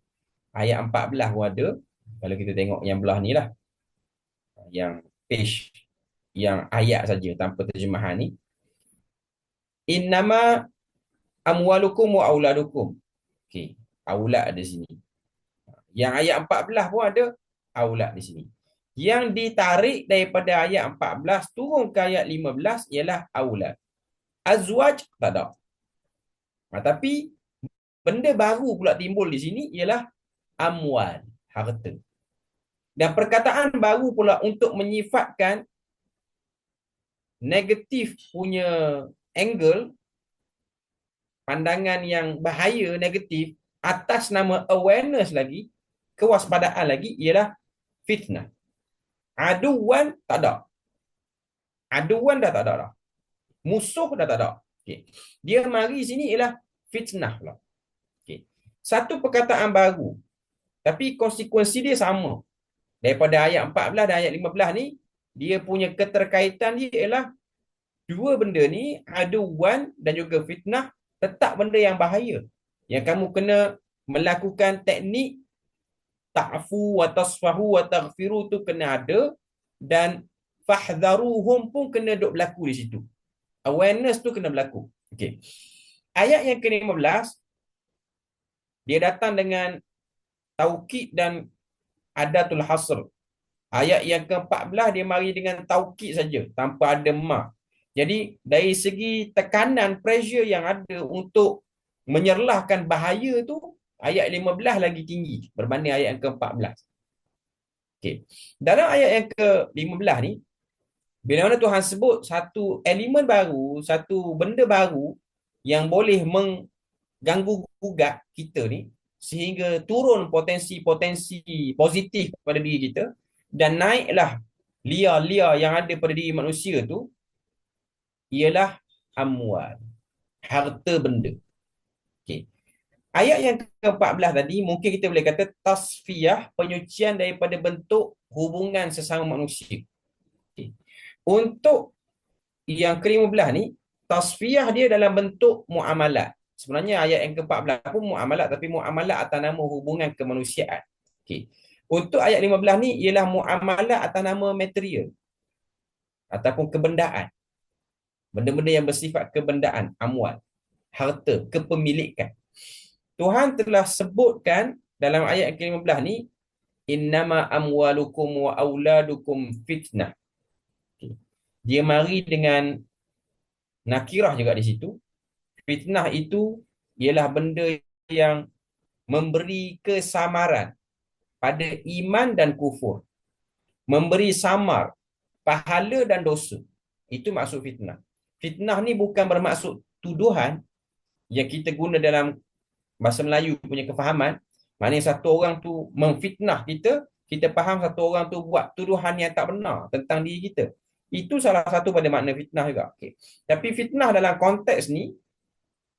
Ayat 14 pun ada. Kalau kita tengok yang belah ni lah. Yang page, yang ayat saja tanpa terjemahan ni. Innama amwalukum wa auladukum. Okay. Aulad ada sini. Yang ayat 14 pun ada aulad di sini. Yang ditarik daripada ayat 14 turun ke ayat 15 ialah aulad. Azwaj tak ada. Tapi benda baru pula timbul di sini ialah amwal, harta. Dan perkataan baru pula untuk menyifatkan negatif punya angle, pandangan yang bahaya negatif atas nama awareness lagi, kewaspadaan lagi ialah fitnah. Aduan tak ada. Aduan dah tak ada dah. Musuh dah tak ada. Okay. Dia mari sini ialah fitnah pula. Okay. Satu perkataan baru, tapi konsekuensi dia sama. Daripada ayat 14 dan ayat 15 ni, dia punya keterkaitan dia ialah dua benda ni, aduan dan juga fitnah, tetap benda yang bahaya. Yang kamu kena melakukan teknik ta'fu wa tasfahu wa taghfiru tu kena ada, dan fahdharuhum pun kena duk berlaku di situ. Awareness tu kena berlaku. Okey. Ayat yang ke-15 dia datang dengan taukid dan adatul hasr. Ayat yang ke-14 dia mari dengan taukid saja tanpa ada ma. Jadi dari segi tekanan pressure yang ada untuk menyerlahkan bahaya tu, ayat 15 lagi tinggi berbanding ayat yang ke-14. Okey. Dalam ayat yang ke-15 ni, bila mana Tuhan sebut satu elemen baru, satu benda baru yang boleh mengganggu gugat kita ni, sehingga turun potensi-potensi positif pada diri kita, dan naiklah liar-liar yang ada pada diri manusia tu, ialah amwal, harta benda. Okay. Ayat yang ke-14 tadi, mungkin kita boleh kata tasfiyah, penyucian daripada bentuk hubungan sesama manusia. Okay. Untuk yang ke-15 ni, tasfiyah dia dalam bentuk muamalat. Sebenarnya ayat yang ke-14 pun muamalat, tapi muamalat atas nama hubungan kemanusiaan. Okay. Untuk ayat 15 ni ialah muamalat atas nama material ataupun kebendaan. Benda-benda yang bersifat kebendaan, amwal, harta, kepemilikan. Tuhan telah sebutkan dalam ayat ke-15 ni, innama amwalukum wa auladukum fitnah. Okay. Dia mari dengan nakirah juga di situ. Fitnah itu ialah benda yang memberi kesamaran pada iman dan kufur. Memberi samar pahala dan dosa. Itu maksud fitnah. Fitnah ni bukan bermaksud tuduhan yang kita guna dalam bahasa Melayu punya kefahaman. Maknanya satu orang tu memfitnah kita, kita faham satu orang tu buat tuduhan yang tak benar tentang diri kita. Itu salah satu pada makna fitnah juga. Okay. Tapi fitnah dalam konteks ni,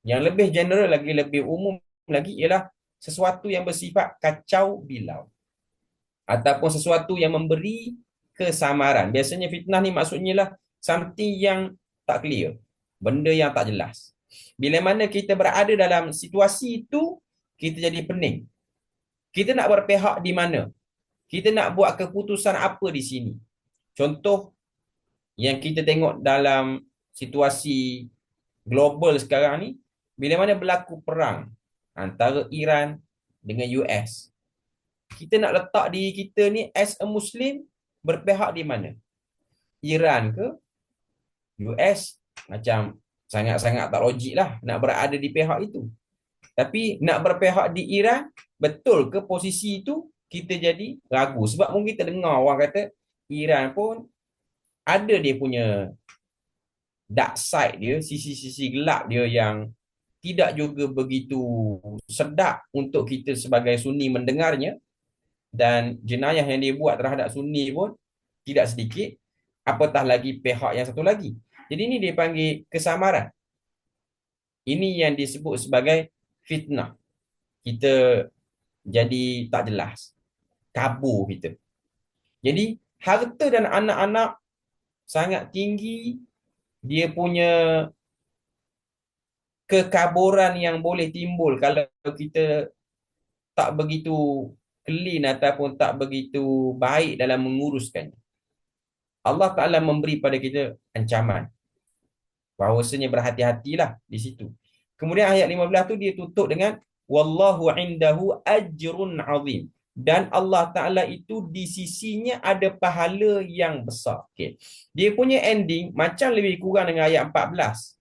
yang lebih general lagi, lebih umum lagi, ialah sesuatu yang bersifat kacau bilau. Ataupun sesuatu yang memberi kesamaran. Biasanya fitnah ni maksudnya lah something yang tak clear. Benda yang tak jelas. Bila mana kita berada dalam situasi itu, kita jadi pening. Kita nak berpihak di mana? Kita nak buat keputusan apa di sini? Contoh yang kita tengok dalam situasi global sekarang ni, bila mana berlaku perang antara Iran dengan US. Kita nak letak diri kita ni as a Muslim, berpihak di mana? Iran ke US? Macam sangat-sangat tak logik lah nak berada di pihak itu. Tapi nak berpihak di Iran, betul ke posisi itu? Kita jadi ragu. Sebab mungkin kita dengar orang kata Iran pun ada dia punya dark side dia, sisi-sisi gelap dia yang tidak juga begitu sedap untuk kita sebagai Sunni mendengarnya, dan jenayah yang dia buat terhadap Sunni pun tidak sedikit, apatah lagi pihak yang satu lagi. Jadi ini dia panggil kesamaran. Ini yang disebut sebagai fitnah. Kita jadi tak jelas, kabur kita. Jadi harta dan anak-anak sangat tinggi, dia punya kekaburan yang boleh timbul kalau kita tak begitu clean ataupun tak begitu baik dalam menguruskannya. Allah Ta'ala memberi pada kita ancaman. Bahawasanya berhati-hatilah di situ. Kemudian ayat 15 tu dia tutup dengan wallahu indahu ajrun azim. Dan Allah Ta'ala itu di sisinya ada pahala yang besar. Okay. Dia punya ending macam lebih kurang dengan ayat 14.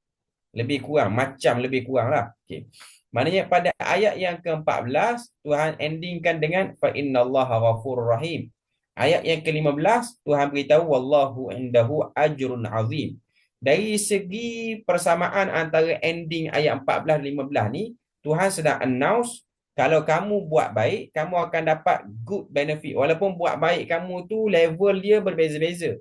Lebih kurang, macam lebih kurang lah. Okay. Maknanya pada ayat yang ke-14, Tuhan endingkan dengan fa innallaha ghafurur rahim. Ayat yang ke-15, Tuhan beritahu wallahu indahu ajrun azim. Dari segi persamaan antara ending ayat 14 dan 15 ni, Tuhan sedang announce Kalau kamu buat baik, kamu akan dapat good benefit. Walaupun buat baik kamu tu level dia berbeza-beza.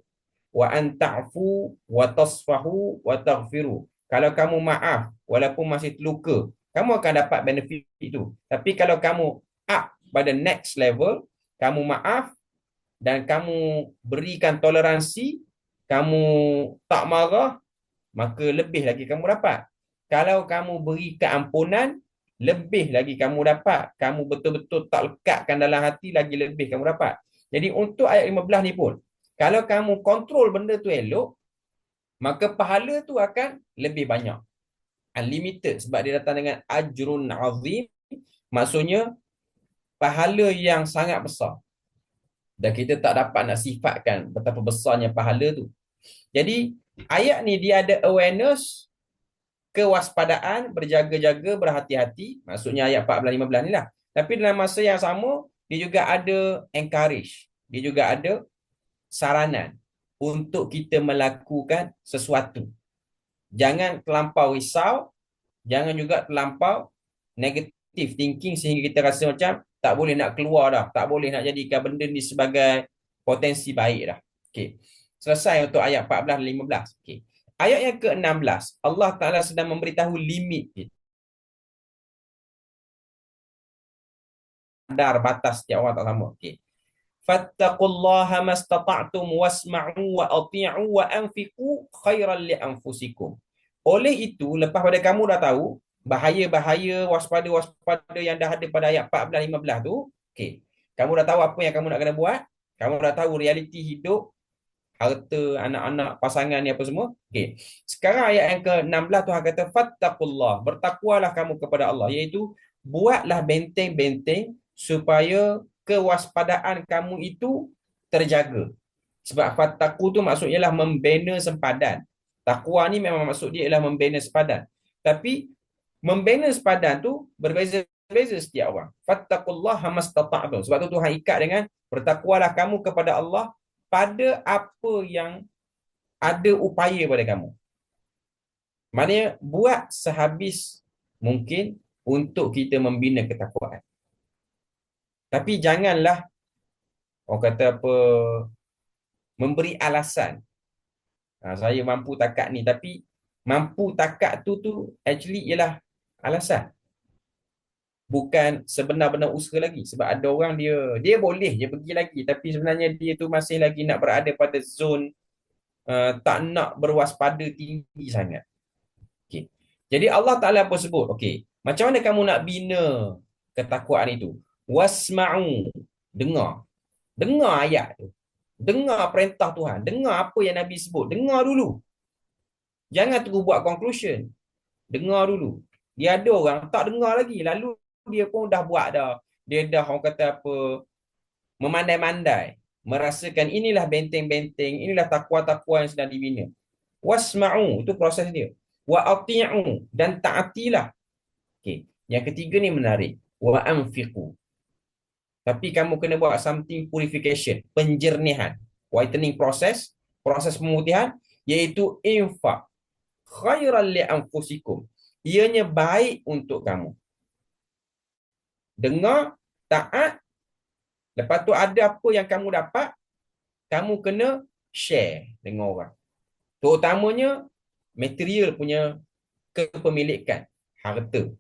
Wa an ta'fu wa tasfahu wa taghfiru. Kalau kamu maaf walaupun masih terluka, kamu akan dapat benefit itu. Tapi kalau kamu up pada next level, kamu maaf dan kamu berikan toleransi, kamu tak marah, maka lebih lagi kamu dapat. Kalau kamu beri keampunan, lebih lagi kamu dapat. Kamu betul-betul tak lekatkan dalam hati, lagi lebih kamu dapat. Jadi untuk ayat 15 ni pun, kalau kamu kontrol benda tu elok, maka pahala tu akan lebih banyak. Unlimited sebab dia datang dengan ajrun azim, maksudnya pahala yang sangat besar. Dan kita tak dapat nak sifatkan betapa besarnya pahala tu. Jadi ayat ni dia ada awareness, kewaspadaan, berjaga-jaga, berhati-hati. Maksudnya ayat 14-15 ni lah. Tapi dalam masa yang sama, dia juga ada encourage. Dia juga ada saranan untuk kita melakukan sesuatu. Jangan terlampau risau, jangan juga terlampau negative thinking sehingga kita rasa macam tak boleh nak keluar dah, tak boleh nak jadikan benda ni sebagai potensi baik dah. Okey. Selesai untuk ayat 14 dan 15. Okey. Ayat yang ke-16, Allah Taala sedang memberitahu limit kita. Kadar batas setiap orang tak sama. Okey. Fattaqullaha mastata'tum wasma'u wa ati'u wa anfiqu khairan li anfusikum. Oleh itu, lepas pada kamu dah tahu bahaya-bahaya, waspada-waspada yang dah ada pada ayat 14-15 tu, okey. Kamu dah tahu apa yang kamu nak kena buat, kamu dah tahu realiti hidup, harta, anak-anak, pasangan ni apa semua. Okey. Sekarang ayat yang ke-16 Tuhan kata fattaqullah, bertakwalah kamu kepada Allah, iaitu buatlah benteng-benteng supaya kewaspadaan kamu itu terjaga. Sebab fattaqu tu maksudnya lah membina sempadan. Takwa ni memang maksud dia ialah membina sempadan. Tapi membina sempadan tu berbeza-beza setiap orang. Fattaqullaha mastata'tum. Sebab tu Tuhan ikat dengan bertakwalah kamu kepada Allah pada apa yang ada upaya pada kamu. Maknanya buat sehabis mungkin untuk kita membina ketakwaan. Tapi janganlah orang kata apa, memberi alasan. Saya mampu takat ni, tapi mampu takat tu actually ialah alasan. Bukan sebenar-benar usaha lagi. Sebab ada orang dia boleh je pergi lagi, tapi sebenarnya dia tu masih lagi nak berada pada zon tak nak berwaspada tinggi sangat. Okay. Jadi Allah Ta'ala pun sebut, okay, macam mana kamu nak bina ketakwaan itu? Wasma'u, dengar. Dengar ayat tu. Dengar perintah Tuhan. Dengar apa yang Nabi sebut. Dengar dulu. Jangan terus buat conclusion. Dengar dulu. Dia ada orang tak dengar lagi. Lalu dia pun dah buat dah. Dia dah orang kata apa, memandai-mandai. Merasakan inilah benteng-benteng. Inilah takwa-takwa yang sedang dibina. Wasma'u. Itu proses dia. Wa ati'u. Dan ta'atilah. Okay. Yang ketiga ni menarik. Wa anfiqu. Tapi kamu kena buat something purification, penjernihan, whitening process, proses pemutihan, iaitu infak. Khairan li anfusikum. Ianya baik untuk kamu. Dengar, taat, lepas tu ada apa yang kamu dapat, kamu kena share dengan orang. Terutamanya material punya kepemilikan, harta.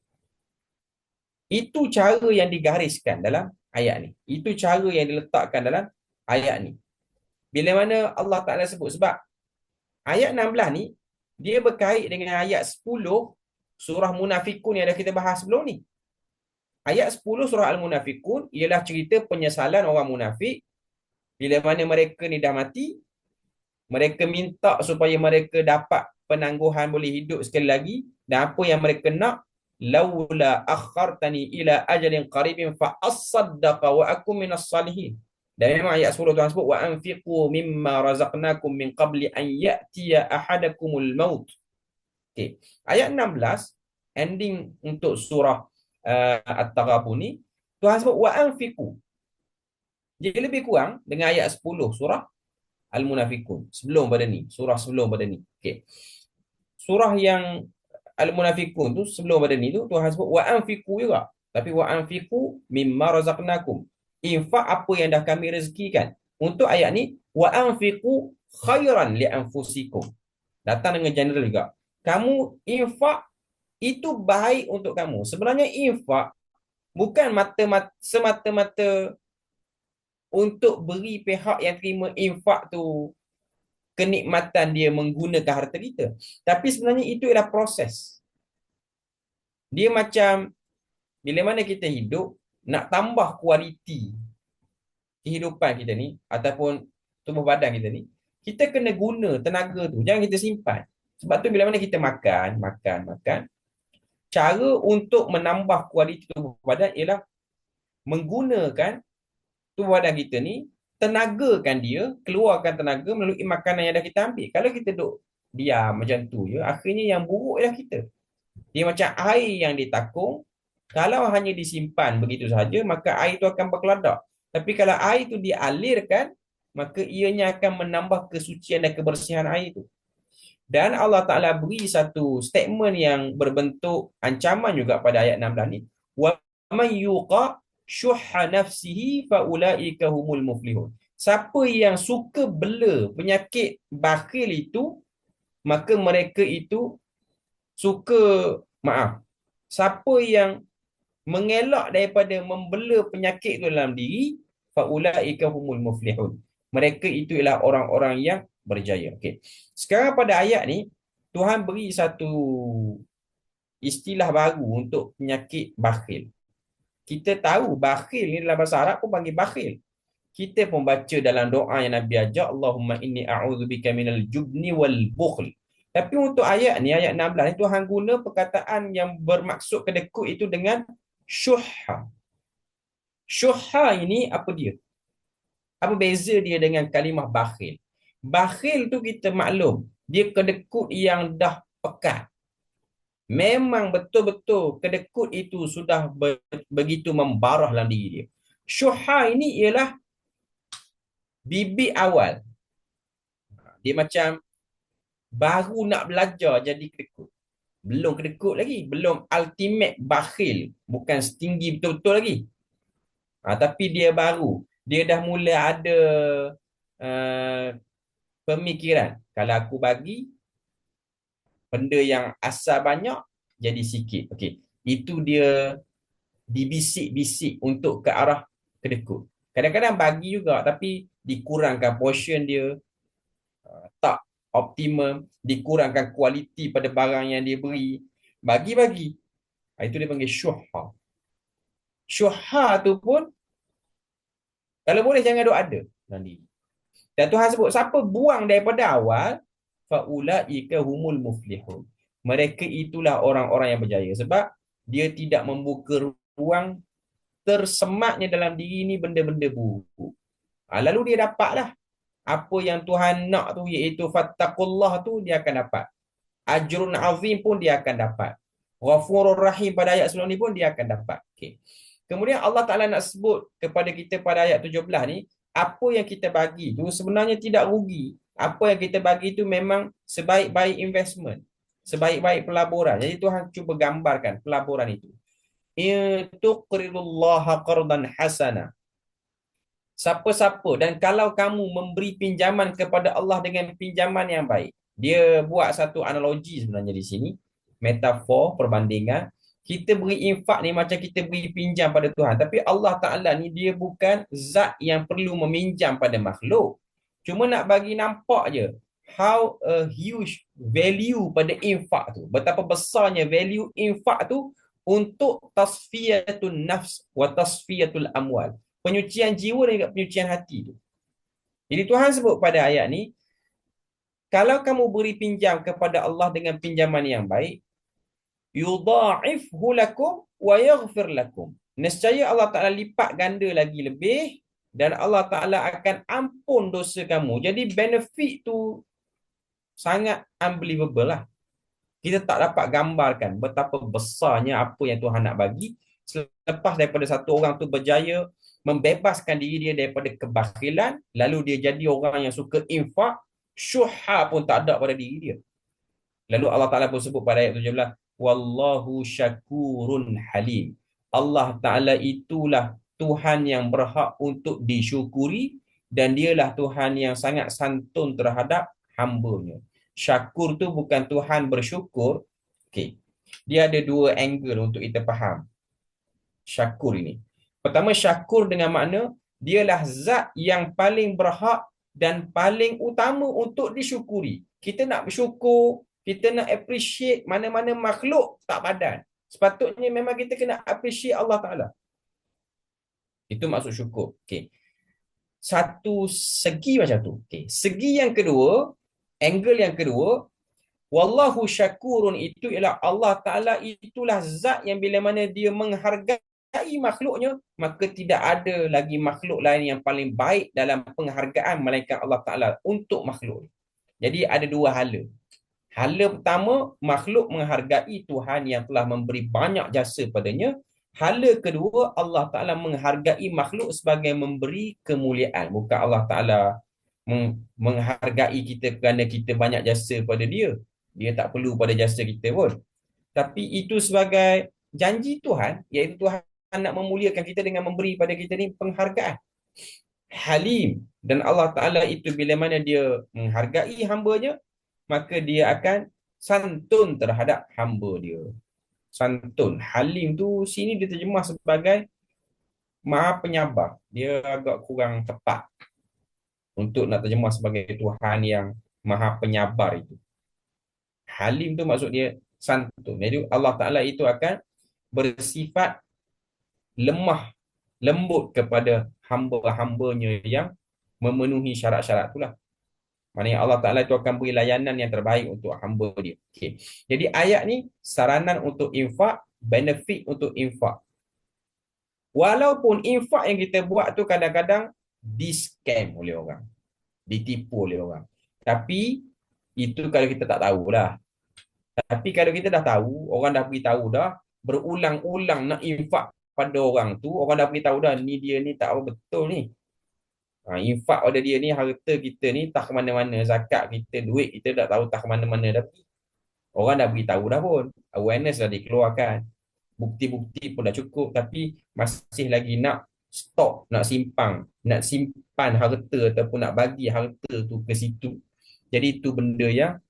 Itu cara yang digariskan dalam ayat ni. Itu cara yang diletakkan dalam ayat ni. Bila mana Allah Ta'ala sebut, sebab ayat 16 ni, dia berkait dengan ayat 10 surah Munafikun yang dah kita bahas sebelum ni. Ayat 10 surah Al-Munafikun ialah cerita penyesalan orang munafik. Bila mana mereka ni dah mati, mereka minta supaya mereka dapat penangguhan boleh hidup sekali lagi. Dan apa yang mereka nak, laula akhartani ila ajalin qaribin fa asaddaqa wa akum minas salihin. Dan memang ayat 10 Tuhan sebut wa anfiqu mimma razaqnakum min qabli an ya'tiya ahadakumul maut. Okey. Ayat 16 ending untuk surah At-Taghabun ni, Tuhan sebut wa anfiqu. Jadi lebih kurang dengan ayat 10 surah Al-Munafikun sebelum pada ni, surah sebelum pada ni. Okey. Surah yang Al-Munafikun tu sebelum pada ni tu Tuhan sebut wa anfiqu juga. Tapi wa anfiqu mimma razaqnakum. Infak apa yang dah kami rezekikan. Untuk ayat ni, wa anfiqu khairan li anfusikum. Datang dengan general juga. Kamu infak itu baik untuk kamu. Sebenarnya infak bukan semata-mata untuk beri pihak yang terima infak tu kenikmatan dia menggunakan harta kita. Tapi sebenarnya itu adalah proses. Dia macam bila mana kita hidup, nak tambah kualiti kehidupan kita ni, ataupun tubuh badan kita ni, kita kena guna tenaga tu. Jangan kita simpan. Sebab tu bila mana kita makan, cara untuk menambah kualiti tubuh badan ialah menggunakan tubuh badan kita ni, tenagakan dia, keluarkan tenaga melalui makanan yang dah kita ambil. Kalau kita duduk diam macam tu je, akhirnya yang buruk ialah kita. Dia macam air yang ditakung, kalau hanya disimpan begitu sahaja, maka air itu akan berkeladak. Tapi kalau air itu dialirkan, maka ianya akan menambah kesucian dan kebersihan air itu. Dan Allah Ta'ala beri satu statement yang berbentuk ancaman juga pada ayat 16 ni. Wa man yuqa syuhha nafsihi faulaika humul muflihun. Siapa yang suka bela penyakit bakhil itu, maka mereka itu siapa yang mengelak daripada membela penyakit itu dalam diri, faulaika humul muflihun. Mereka itu ialah orang-orang yang berjaya. Okey. Sekarang pada ayat ni Tuhan beri satu istilah baru untuk penyakit bakhil. Kita tahu bakhil ni dalam bahasa Arab pun panggil bakhil. Kita pun baca dalam doa yang Nabi ajar, Allahumma inni a'udzubika minal jubni wal bukhl. Tapi untuk ayat ni, ayat 16 ni, Tuhan guna perkataan yang bermaksud kedekut itu dengan syuhha. Syuhha ini apa dia? Apa beza dia dengan kalimah bakhil? Bakhil tu kita maklum, dia kedekut yang dah pekat. Memang betul-betul kedekut itu sudah begitu membarah dalam diri dia. Syuhha ini ialah bibit awal. Dia macam baru nak belajar jadi kedekut. Belum kedekut lagi. Belum ultimate bakhil. Bukan setinggi betul-betul lagi. Tapi dia baru. Dia dah mula ada pemikiran. Kalau aku bagi, benda yang asal banyak, jadi sikit. Okey. Itu dia dibisik-bisik untuk ke arah kedekut. Kadang-kadang bagi juga, tapi dikurangkan portion dia. Tak optimum, dikurangkan kualiti pada barang yang dia beri. Bagi-bagi. Itu dia panggil syuhha. Syuhha tu pun, kalau boleh jangan ada dalam diri. Dan Tuhan sebut, siapa buang daripada awal, faulaika humul muflihun. Mereka itulah orang-orang yang berjaya. Sebab dia tidak membuka ruang tersemaknya dalam diri ni benda-benda buruk. Lalu dia dapatlah apa yang Tuhan nak tu, iaitu fattaqullah tu, dia akan dapat. Ajrun azim pun dia akan dapat. Ghafurur rahim pada ayat sebelum ni pun dia akan dapat. Okay. Kemudian Allah Ta'ala nak sebut kepada kita pada ayat 17 ni, apa yang kita bagi tu sebenarnya tidak rugi. Apa yang kita bagi tu memang sebaik-baik investment, sebaik-baik pelaburan. Jadi Tuhan cuba gambarkan pelaburan itu. Tuqridullaha qardan hasana. Siapa-siapa, dan kalau kamu memberi pinjaman kepada Allah dengan pinjaman yang baik. Dia buat satu analogi sebenarnya di sini. Metafor, perbandingan. Kita beri infak ni macam kita beri pinjam pada Tuhan. Tapi Allah Ta'ala ni dia bukan zat yang perlu meminjam pada makhluk. Cuma nak bagi nampak je how a huge value pada infak tu. Betapa besarnya value infak tu untuk tasfiyatul nafs wa tasfiyatul amwal. Penyucian jiwa dan juga penyucian hati tu. Jadi Tuhan sebut pada ayat ni, kalau kamu beri pinjam kepada Allah dengan pinjaman yang baik, yudha'ifhu lakum wa yaghfir lakum. Nescaya Allah Ta'ala lipat ganda lagi lebih dan Allah Ta'ala akan ampun dosa kamu. Jadi benefit tu sangat unbelievable lah. Kita tak dapat gambarkan betapa besarnya apa yang Tuhan nak bagi selepas daripada satu orang tu berjaya membebaskan diri dia daripada kebakhilan, lalu dia jadi orang yang suka infak, syuhha pun tak ada pada diri dia. Lalu Allah Ta'ala pun sebut pada ayat 17, Wallahu syakurun halim. Allah Ta'ala itulah Tuhan yang berhak untuk disyukuri dan dialah Tuhan yang sangat santun terhadap hamba-Nya. Syakur tu bukan Tuhan bersyukur. Okey. Dia ada dua angle untuk kita faham syakur ini. Pertama, syakur dengan makna dialah zat yang paling berhak dan paling utama untuk disyukuri. Kita nak bersyukur, kita nak appreciate mana-mana makhluk tak padan. Sepatutnya memang kita kena appreciate Allah Ta'ala. Itu maksud syukur. Okay. Satu segi macam tu. Okay. Segi yang kedua, angle yang kedua, wallahu syakurun itu ialah Allah Ta'ala itulah zat yang bila mana dia menghargai makhluknya, maka tidak ada lagi makhluk lain yang paling baik dalam penghargaan melainkan Allah Ta'ala untuk makhluk. Jadi ada dua hala. Hala pertama, makhluk menghargai Tuhan yang telah memberi banyak jasa padanya. Hala kedua, Allah Ta'ala menghargai makhluk sebagai memberi kemuliaan. Bukan Allah Ta'ala menghargai kita kerana kita banyak jasa pada dia. Dia tak perlu pada jasa kita pun. Tapi itu sebagai janji Tuhan, iaitu Tuhan nak memuliakan kita dengan memberi pada kita ni penghargaan. Halim. Dan Allah Ta'ala itu bila mana dia menghargai hamba-Nya, maka dia akan santun terhadap hamba dia. Santun. Halim tu sini diterjemah sebagai maha penyabar. Dia agak kurang tepat untuk nak terjemah sebagai Tuhan yang maha penyabar itu. Halim tu maksud dia santun. Jadi Allah Ta'ala itu akan bersifat lemah, lembut kepada hamba-hambanya yang memenuhi syarat-syarat itulah. Maknanya Allah Ta'ala itu akan beri layanan yang terbaik untuk hamba dia. Okay. Jadi ayat ni saranan untuk infak, benefit untuk infak. Walaupun infak yang kita buat tu kadang-kadang di-scam oleh orang. Ditipu oleh orang. Tapi itu kalau kita tak tahulah. Tapi kalau kita dah tahu, orang dah beritahu dah, berulang-ulang nak infak pada orang tu, orang dah beritahu dah, ni dia ni tak apa betul ni. Infak pada dia ni, harta kita ni tak ke mana-mana, zakat kita, duit kita tak tahu tak ke mana-mana dah. Orang dah beritahu dah pun, awareness dah dikeluarkan, bukti-bukti pun dah cukup, tapi masih lagi nak stok, nak simpan harta ataupun nak bagi harta tu ke situ. Jadi itu benda yang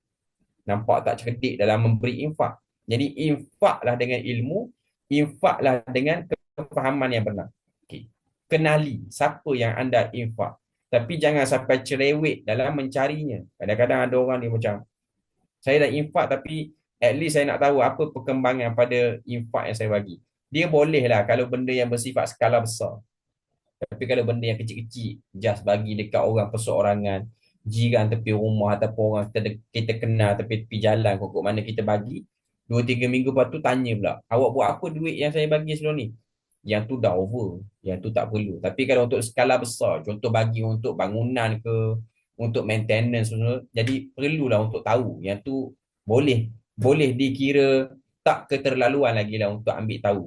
nampak tak cerdik dalam memberi infak. Jadi infaklah dengan ilmu, infaklah dengan kefahaman yang benar. Okay. Kenali siapa yang anda infak. Tapi jangan sampai cerewet dalam mencarinya. Kadang-kadang ada orang ni macam, saya dah infak tapi at least saya nak tahu apa perkembangan pada infak yang saya bagi. Dia bolehlah kalau benda yang bersifat skala besar. Tapi kalau benda yang kecil-kecil, just bagi dekat orang perseorangan, jiran tepi rumah ataupun orang kita kenal tepi jalan, kok mana kita bagi, 2-3 minggu lepas tu tanya pula, awak buat apa duit yang saya bagi sebelum ni? Yang tu dah over, yang tu tak perlu. Tapi kalau untuk skala besar, contoh bagi untuk bangunan ke, untuk maintenance semua, jadi perlulah untuk tahu. Yang tu boleh dikira tak keterlaluan lagi lah untuk ambil tahu.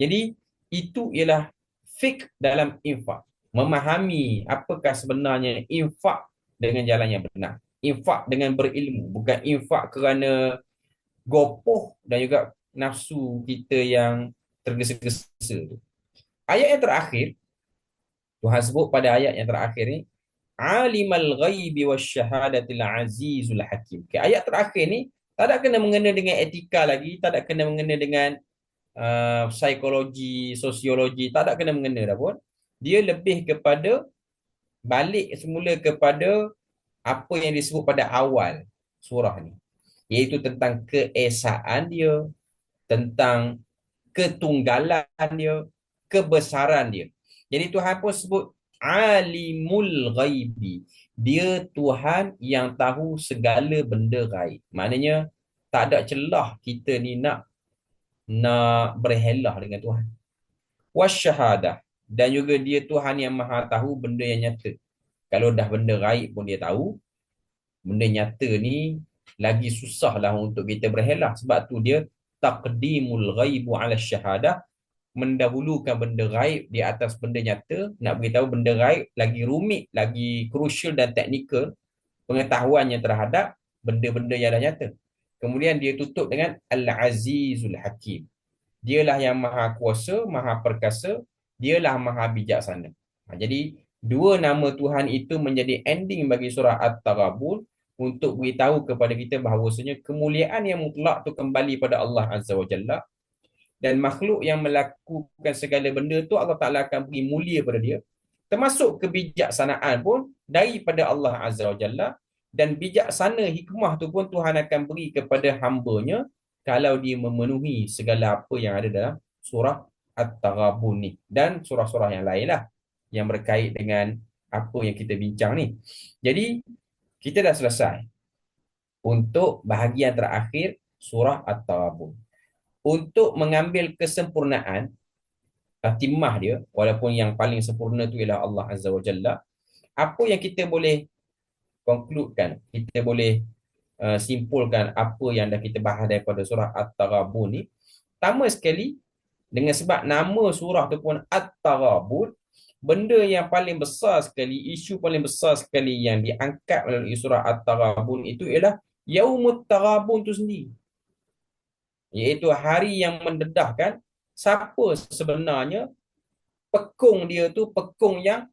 Jadi itu ialah fiqh dalam infak. Memahami apakah sebenarnya infak dengan jalan yang benar. Infak dengan berilmu. Bukan infak kerana gopoh dan juga nafsu kita yang tergesa-gesa. Ayat yang terakhir, Tuhan sebut pada ayat yang terakhir ni, Alimal ghaibi wasyahadatil azizul hakim. Okay, ayat terakhir ni tak ada kena mengena dengan etika lagi, tak ada kena mengena dengan psikologi, sosiologi, tak ada kena mengena dah pun. Dia lebih kepada balik semula kepada apa yang disebut pada awal surah ni, iaitu tentang keesaan dia, tentang ketunggalan dia, kebesaran dia. Jadi Tuhan pun sebut alimul ghaibi. Dia Tuhan yang tahu segala benda gaib. Maknanya tak ada celah kita ni nak berhelah dengan Tuhan. Wasyahadah. Dan juga dia Tuhan yang maha tahu benda yang nyata. Kalau dah benda gaib pun dia tahu, benda nyata ni lagi susah lah untuk kita berhelah. Sebab tu dia taqdimul ghaibu ala syahadah, mendahulukan benda gaib di atas benda nyata. Nak beritahu benda gaib lagi rumit, lagi crucial dan teknikal pengetahuannya terhadap benda-benda yang dah nyata. Kemudian dia tutup dengan Al-Azizul Hakim. Dialah yang maha kuasa, maha perkasa, dialah maha bijaksana. Jadi dua nama Tuhan itu menjadi ending bagi surah At-Taghabun untuk beritahu kepada kita bahawasanya kemuliaan yang mutlak tu kembali pada Allah Azza wa Jalla, dan makhluk yang melakukan segala benda tu Allah Ta'ala akan beri mulia pada dia, termasuk kebijaksanaan pun daripada Allah Azza wa Jalla, dan bijaksana hikmah tu pun Tuhan akan beri kepada hambanya kalau dia memenuhi segala apa yang ada dalam surah At-Taghabun ni dan surah-surah yang lain lah yang berkait dengan apa yang kita bincang ni. Jadi kita dah selesai untuk bahagian terakhir surah At-Taghabun. Untuk mengambil kesempurnaan timah dia, walaupun yang paling sempurna tu ialah Allah Azza wa Jalla, apa yang kita boleh concludekan, kita boleh simpulkan apa yang dah kita bahas daripada surah At-Taghabun ni. Pertama sekali, dengan sebab nama surah tu pun At-Taghabun, benda yang paling besar sekali, isu paling besar sekali yang diangkat melalui surah At-Taghabun itu ialah Yaumut Taghabun tu sendiri, iaitu hari yang mendedahkan siapa sebenarnya pekung dia tu, pekung yang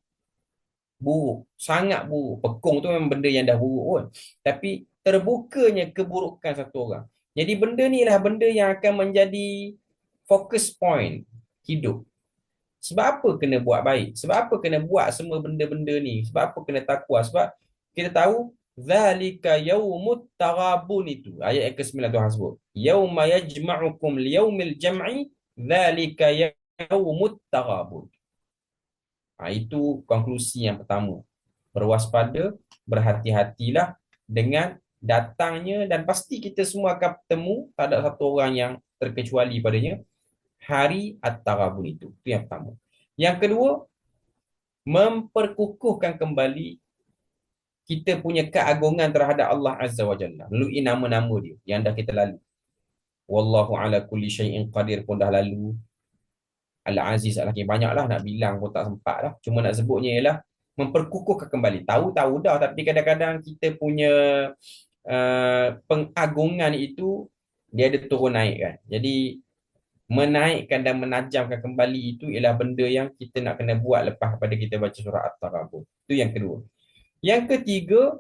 buruk, sangat buruk. Pekung tu memang benda yang dah buruk pun, tapi terbukanya keburukan satu orang. Jadi benda ni lah benda yang akan menjadi focus point hidup. Sebab apa kena buat baik? Sebab apa kena buat semua benda-benda ni? Sebab apa kena takwa? Sebab kita tahu zalika yaumut taghabun, itu ayat yang ke-9 Tuhan sebut. Yauma yajma'ukum liyaumil jam'i zalika yaumut taghabun. Itu konklusi yang pertama. Berwaspada, berhati-hatilah dengan datangnya, dan pasti kita semua akan bertemu, tak ada satu orang yang terkecuali padanya, hari At-Taghabun itu. Itu yang pertama. Yang kedua, memperkukuhkan kembali kita punya keagungan terhadap Allah Azza wa Jalla melalui nama-nama dia yang dah kita lalu. Wallahu ala kulli syai'in qadir pun dah lalu. Al-Aziz Al-Hakim, banyaklah nak bilang pun tak sempat dah. Cuma nak sebutnya ialah memperkukuhkan kembali. Tahu-tahu dah, tapi kadang-kadang kita punya pengagungan itu dia ada turun naik kan. Jadi menaikkan dan menajamkan kembali itu ialah benda yang kita nak kena buat lepas pada kita baca surah At-Taghabun. Itu yang kedua. Yang ketiga,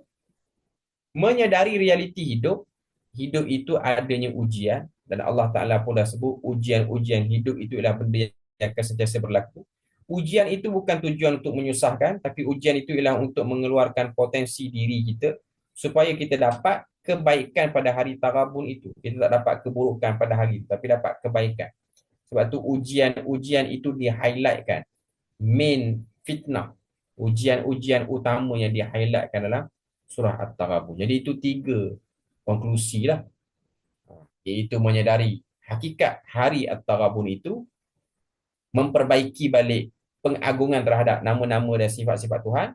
menyadari realiti hidup. Hidup itu adanya ujian, dan Allah Ta'ala pun dah sebut ujian-ujian hidup itu ialah benda yang akan sentiasa berlaku. Ujian itu bukan tujuan untuk menyusahkan, tapi ujian itu ialah untuk mengeluarkan potensi diri kita supaya kita dapat kebaikan pada hari Taghabun itu. Kita tak dapat keburukan pada hari itu, tapi dapat kebaikan. Sebab tu ujian-ujian itu di-highlightkan. Main fitnah, ujian-ujian utama yang di-highlightkan dalam surah At-Taghabun. Jadi itu tiga konklusi lah. Iaitu menyadari hakikat hari At-Taghabun itu, memperbaiki balik pengagungan terhadap nama-nama dan sifat-sifat Tuhan,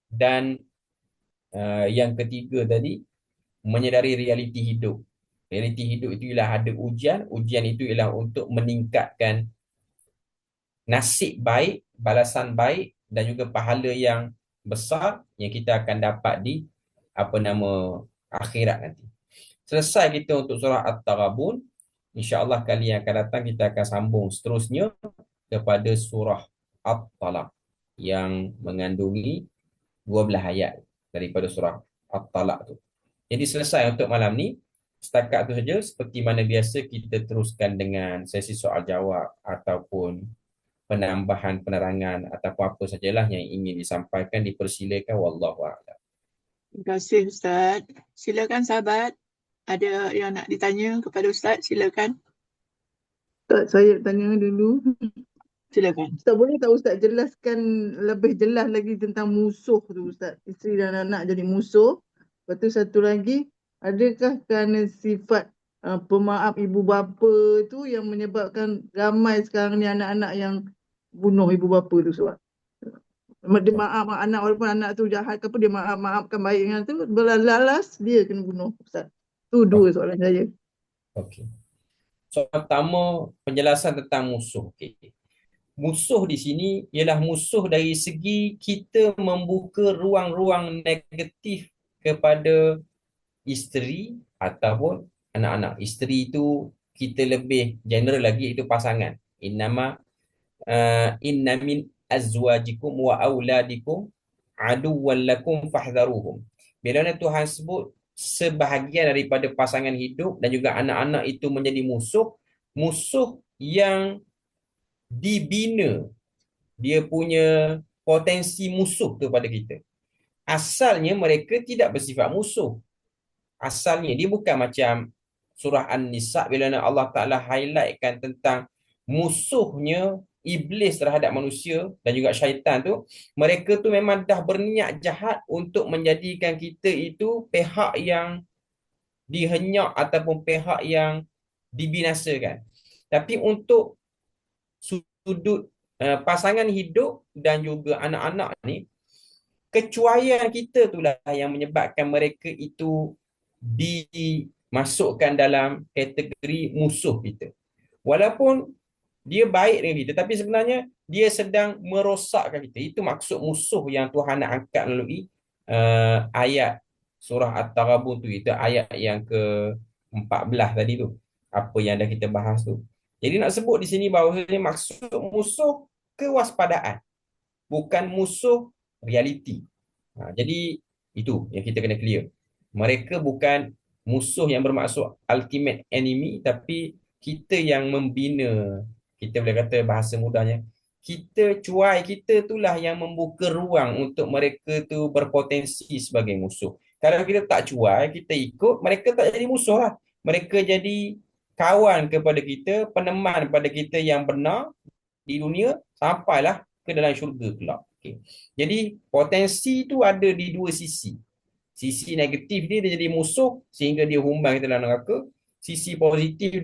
dan yang ketiga tadi, menyadari realiti hidup. Realiti hidup itu ialah ada ujian. Ujian itu ialah untuk meningkatkan nasib baik, balasan baik, dan juga pahala yang besar yang kita akan dapat di akhirat nanti. Selesai kita untuk surah At-Taghabun. InsyaAllah kali yang akan datang kita akan sambung seterusnya kepada surah At-Talaq yang mengandungi 12 ayat daripada surah At-Talaq tu. Jadi selesai untuk malam ni. Setakat tu saja. Seperti mana biasa, kita teruskan dengan sesi soal jawab ataupun penambahan penerangan ataupun apa sajalah yang ingin disampaikan, dipersilakan. Wallahu a'lam. Terima kasih Ustaz. Silakan sahabat. Ada yang nak ditanya kepada Ustaz? Silakan. Ustaz, saya tanya dulu. Silakan. Ustaz, boleh tak Ustaz jelaskan lebih jelas lagi tentang musuh tu Ustaz? Isteri dan anak jadi musuh. Lepas tu satu lagi, adakah kerana sifat pemaaf ibu bapa tu yang menyebabkan ramai sekarang ni anak-anak yang bunuh ibu bapa tu Ustaz? Dia maaf anak, walaupun anak tu jahat ke apa, dia maafkan baik dengan tu, berlalas dia kena bunuh Ustaz. Tu dua soalan saya. Okey. Soalan pertama, penjelasan tentang musuh. Okey. Musuh di sini ialah musuh dari segi kita membuka ruang-ruang negatif kepada isteri ataupun anak-anak. Isteri itu kita lebih general lagi, itu pasangan. Inna min azwajikum wa auladikum aduwwan lakum fahdharuhum. Bila mana Tuhan sebut sebahagian daripada pasangan hidup dan juga anak-anak itu menjadi musuh, musuh yang dibina, dia punya potensi musuh tu pada kita. Asalnya mereka tidak bersifat musuh. Asalnya dia bukan macam surah An-Nisa bila Allah Ta'ala highlightkan tentang musuhnya iblis terhadap manusia dan juga syaitan tu. Mereka tu memang dah berniat jahat untuk menjadikan kita itu pihak yang dihenyak ataupun pihak yang dibinasakan. Tapi untuk sudut pasangan hidup dan juga anak-anak ni, kecuaian kita itulah yang menyebabkan mereka itu dimasukkan dalam kategori musuh kita. Walaupun dia baik dengan kita, tapi sebenarnya dia sedang merosakkan kita. Itu maksud musuh yang Tuhan nak angkat melalui ayat surah At-Taghabun tu. Itu ayat yang ke-14 tadi tu. Apa yang dah kita bahas tu. Jadi nak sebut di sini bahawa maksud musuh kewaspadaan, bukan musuh realiti. Jadi itu yang kita kena clear. Mereka bukan musuh yang bermaksud ultimate enemy, tapi kita yang membina. Kita boleh kata bahasa mudahnya, kita cuai, kita itulah yang membuka ruang untuk mereka tu berpotensi sebagai musuh. Kalau kita tak cuai, kita ikut, mereka tak jadi musuh lah. Mereka jadi kawan kepada kita, peneman pada kita yang benar di dunia, sampailah ke dalam syurga kelak. Okay. Jadi potensi tu ada di dua sisi. Sisi negatif dia jadi musuh sehingga dia humbang kita dalam neraka. Sisi positif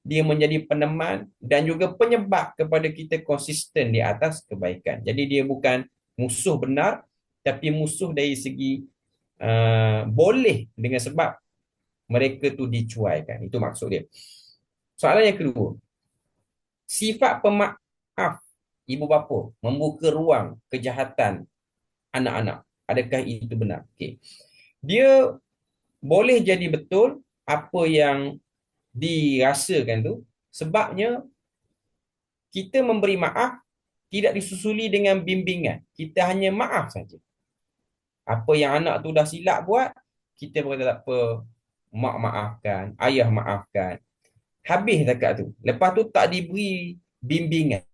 dia menjadi peneman dan juga penyebab kepada kita konsisten di atas kebaikan. Jadi dia bukan musuh benar, tapi musuh dari segi boleh dengan sebab mereka tu dicuaikan. Itu maksud dia. Soalan yang kedua. Sifat pemaaf ibu bapa membuka ruang kejahatan anak-anak. Adakah itu benar? Okay. Dia boleh jadi betul apa yang dirasakan tu, sebabnya kita memberi maaf tidak disusuli dengan bimbingan. Kita hanya maaf saja. Apa yang anak tu dah silap buat, kita berkata tak apa, mak maafkan, ayah maafkan. Habis dekat tu. Lepas tu tak diberi bimbingan.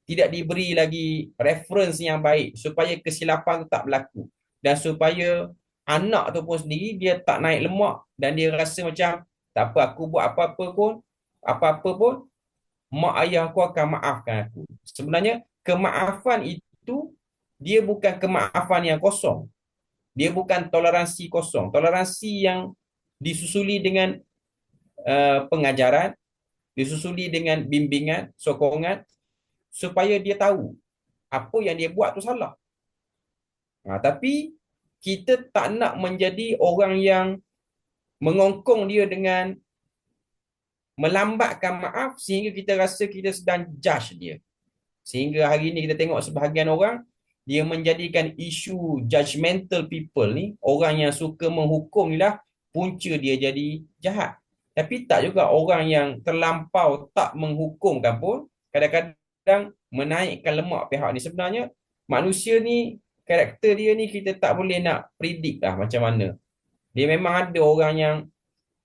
Tidak diberi lagi reference yang baik supaya kesilapan tu tak berlaku. Dan supaya anak tu pun sendiri dia tak naik lemak dan dia rasa macam tak apa, aku buat apa-apa pun mak ayah aku akan maafkan aku. Sebenarnya kemaafan itu dia bukan kemaafan yang kosong. Dia bukan toleransi kosong. Toleransi yang disusuli dengan pengajaran, disusuli dengan bimbingan, sokongan supaya dia tahu apa yang dia buat tu salah. Tapi kita tak nak menjadi orang yang mengongkong dia dengan melambatkan maaf sehingga kita rasa kita sedang judge dia. Sehingga hari ni kita tengok sebahagian orang, dia menjadikan isu judgmental people ni, orang yang suka menghukum ni lah punca dia jadi jahat. Tapi tak juga orang yang terlampau tak menghukumkan pun kadang-kadang menaikkan lemak pihak ni. Sebenarnya manusia ni, karakter dia ni kita tak boleh nak predict lah macam mana. Dia memang ada orang yang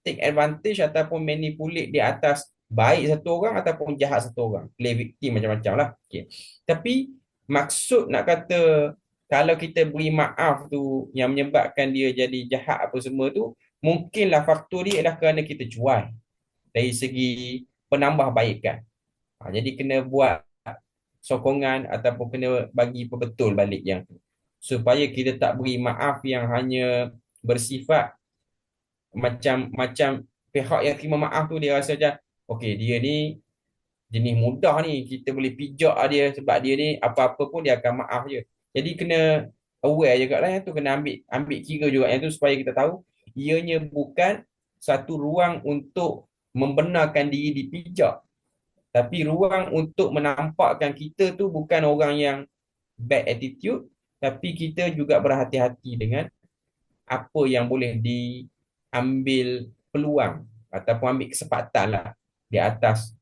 take advantage ataupun manipulate di atas baik satu orang ataupun jahat satu orang. Play victim macam-macam lah. Okay. Tapi maksud nak kata kalau kita beri maaf tu yang menyebabkan dia jadi jahat apa semua tu, mungkinlah faktor dia adalah kerana kita cuai dari segi penambahbaikan. Jadi kena buat sokongan ataupun kena bagi betul balik yang tu. Supaya kita tak beri maaf yang hanya bersifat macam pihak yang terima maaf tu dia rasa macam okey, dia ni jenis mudah ni, kita boleh pijak dia sebab dia ni apa-apa pun dia akan maaf je. Jadi kena aware juga lah yang tu, kena ambil kira juga yang tu supaya kita tahu ianya bukan satu ruang untuk membenarkan diri dipijak, tapi ruang untuk menampakkan kita tu bukan orang yang bad attitude, tapi kita juga berhati-hati dengan apa yang boleh diambil peluang ataupun ambil kesempatan lah di atas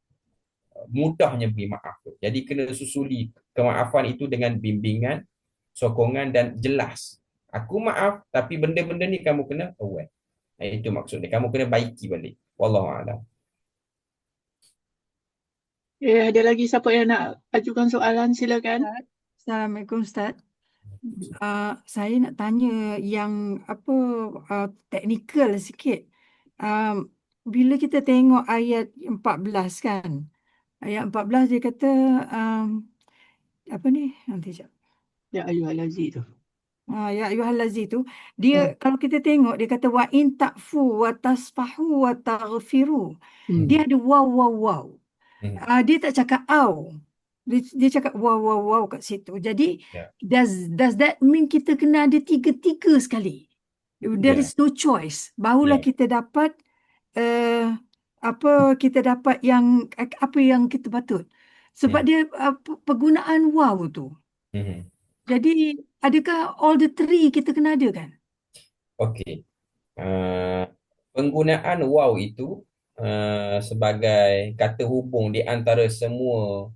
mudahnya beri maaf. Jadi kena susuli kemaafan itu dengan bimbingan, sokongan dan jelas. Aku maaf, tapi benda-benda ni kamu kena aware. Itu maksudnya. Kamu kena baiki balik. Wallahu a'lam. Ada lagi siapa yang nak ajukan soalan? Silakan. Ustaz. Assalamualaikum Ustaz. Saya nak tanya yang apa teknikal sikit. Bila kita tengok ayat 14 kan. Ayat 14 dia kata apa ni? Nanti sekejap. Ya ayyuhalazi tu. Ya ayyuhallazi tu dia kalau kita tengok dia kata wa in ta'fu wa tasfahu wa taghfiru. Dia ada wow. Dia tak cakap au. Dia cakap wow kat situ. Jadi Ya. does that mean kita kena ada tiga-tiga sekali? There Ya. is no choice. Barulah Ya. kita dapat kita dapat yang apa yang kita patut. Sebab dia penggunaan wow tu. Mhm. Jadi adakah all the three kita kena ada kan? Okey. Penggunaan wow itu sebagai kata hubung di antara semua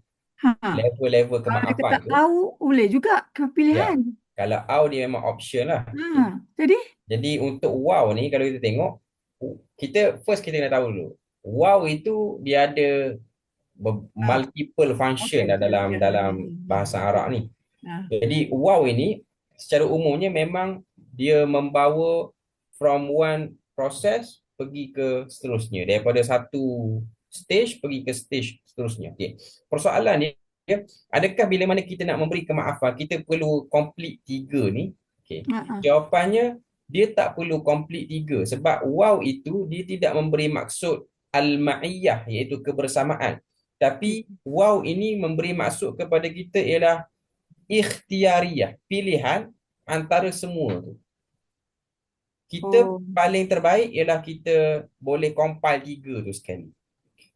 level-level Kalau dia kemaafan kata tu. au boleh juga ke Ya. pilihan. Kalau au dia memang option lah. Jadi untuk wow ni kalau kita tengok, kita kena tahu dulu. Wow itu dia ada multiple function dalam bahasa Arab ni. Jadi wow ini secara umumnya memang dia membawa from one process pergi ke seterusnya, daripada satu stage pergi ke stage seterusnya. Okay. Persoalan dia, adakah bila mana kita nak memberi kemaafan kita perlu complete tiga ni? Okay. Jawapannya dia tak perlu complete tiga, sebab wow itu dia tidak memberi maksud al-ma'iyah, iaitu kebersamaan. Tapi wow ini memberi maksud kepada kita ialah ikhtiariyah, pilihan antara semua tu. Kita paling terbaik ialah kita boleh compile tiga tu sekali.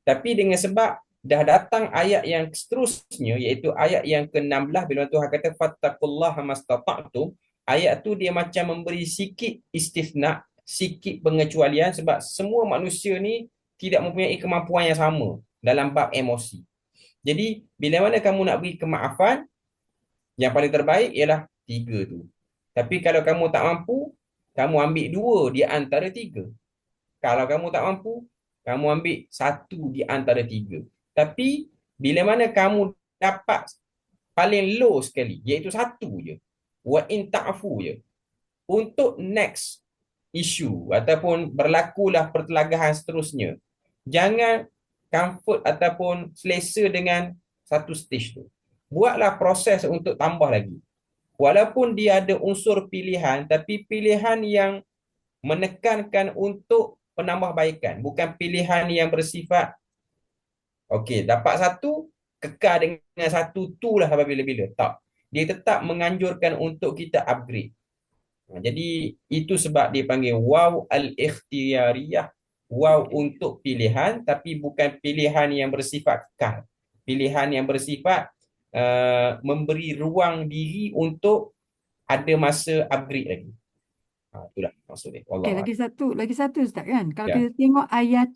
Tapi dengan sebab dah datang ayat yang seterusnya, iaitu ayat yang ke-16, bila Tuhan kata fattaqullaha mastata'tum, ayat tu dia macam memberi sikit istisna, sikit pengecualian, sebab semua manusia ni tidak mempunyai kemampuan yang sama dalam bab emosi. Jadi bila mana kamu nak beri kemaafan, yang paling terbaik ialah tiga tu. Tapi kalau kamu tak mampu, kamu ambil dua di antara tiga. Kalau kamu tak mampu, kamu ambil satu di antara tiga. Tapi bila mana kamu dapat paling low sekali, iaitu satu je, wa in ta'fu je, untuk next issue ataupun berlakulah pertelagahan seterusnya, jangan comfort ataupun selesa dengan satu stage tu. Buatlah proses untuk tambah lagi. Walaupun dia ada unsur pilihan, tapi pilihan yang menekankan untuk penambahbaikan, bukan pilihan yang bersifat okey, dapat satu, kekal dengan satu tu lah sampai bila-bila. Tak. Dia tetap menganjurkan untuk kita upgrade. Jadi itu sebab dia panggil waw al-ikhtiyariyah, waw untuk pilihan, tapi bukan pilihan yang bersifat kekal. Pilihan yang bersifat memberi ruang diri untuk ada masa upgrade lagi. Itulah maksudnya. Okay, lagi satu Ustaz kan. Kalau Ya. kita tengok ayat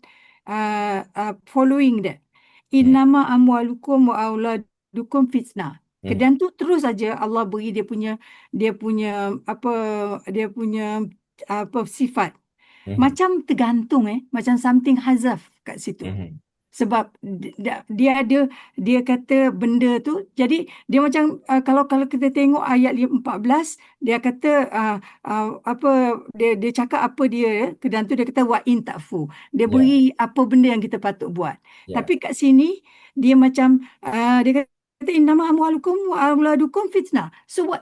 following that. Innama amwalukum wa auladukum fitnah. Dan tu terus saja Allah beri dia punya sifat. Macam tergantung macam something hazaf kat situ. Sebab dia kata benda tu, jadi dia macam kalau kita tengok ayat 14, dia kata dia cakap apa dia, dan tu dia kata wa in ta'fu. Dia beri apa benda yang kita patut buat. Tapi kat sini dia macam dia kata innama amwalukum wa auladukum fitnah. So what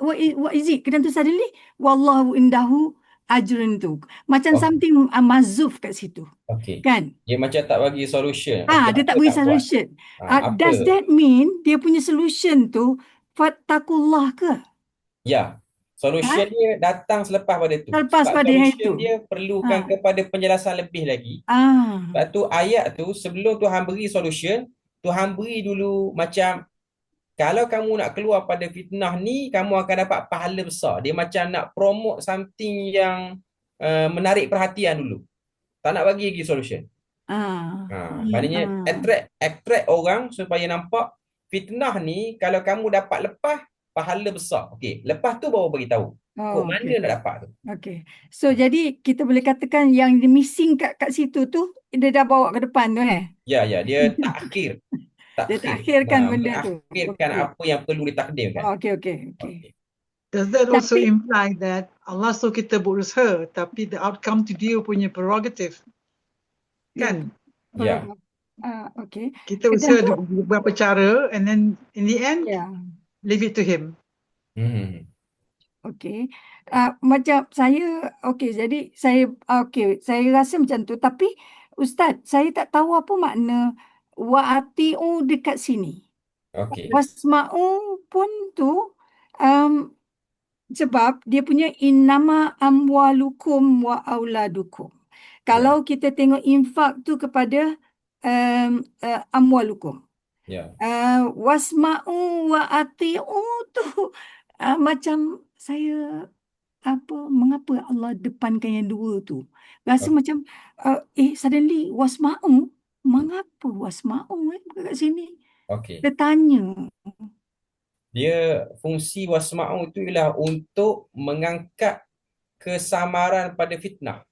is it? Dan tu suddenly wallahu indahu ajrun tu. Macam something mazuf kat situ. Okay. Kan? Dia macam tak bagi solution. Dia tak bagi solution. Does that mean dia punya solution tu fattakullah ke? Ya. Solution dia datang selepas pada tu. Selepas sebab pada yang solution itu. dia perlukan kepada penjelasan lebih lagi. Sebab tu ayat tu sebelum Tuhan beri solution, Tuhan beri dulu macam kalau kamu nak keluar pada fitnah ni, kamu akan dapat pahala besar. Dia macam nak promote something yang menarik perhatian dulu. Tak nak bagi lagi solution. Ah, Maknanya attract orang supaya nampak fitnah ni kalau kamu dapat lepas, pahala besar. Okey, lepas tu baru bagi tahu. Kok oh, mana okey. nak dapat tu? Okey. So jadi kita boleh katakan yang dia missing kat situ tu dia dah bawa ke depan tu Ya, dia takhir. Dia Takhir. takhirkan benda tu. Mengakhirkan Okey. apa yang perlu ditakdirkan. Okey, okey, okey. Okey. Does that also Tapi imply that Allah suruh kita berusaha, tapi the outcome tu dia punya prerogative? Kan? Ya. okey. Kita usaha Ketentu beberapa cara, and then in the end, ya. leave it to Him. Okey. Macam saya okey jadi saya rasa macam tu tapi Ustaz saya tak tahu apa makna wa'ati'u dekat sini. Okey. Wasma'u pun tu um, sebab dia punya innama amwalukum wa auladukum. Kalau kita tengok infak tu kepada amwalukum. Ya. Wasma'u wa ati'u tu macam saya mengapa Allah depankan yang dua tu? Rasa macam suddenly wasma'u, mengapa wasma'u kat sini? Okey. Dia tanya. Dia fungsi wasma'u itu ialah untuk mengangkat kesamaran pada fitnah.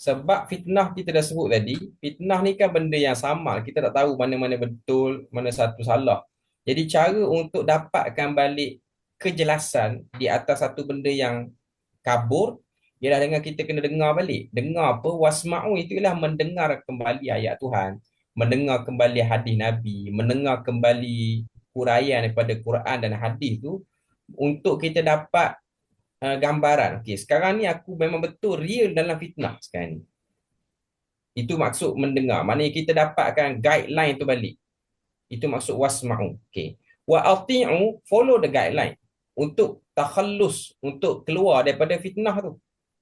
Sebab fitnah kita dah sebut tadi, fitnah ni kan benda yang samar. Kita tak tahu mana-mana betul, mana satu salah. Jadi cara untuk dapatkan balik kejelasan di atas satu benda yang kabur, ialah dengan kita kena dengar balik. Dengar apa? Wasma'u itu ialah mendengar kembali ayat Tuhan, mendengar kembali hadis Nabi, mendengar kembali huraian daripada Quran dan hadis tu untuk kita dapat gambaran. Okey, sekarang ni aku memang betul real dalam fitnah sekarang ni. Itu maksud mendengar. Maknanya kita dapatkan guideline tu balik. Itu maksud wasma'u. Okey. Wa ati'u, follow the guideline untuk takhallus, untuk keluar daripada fitnah tu.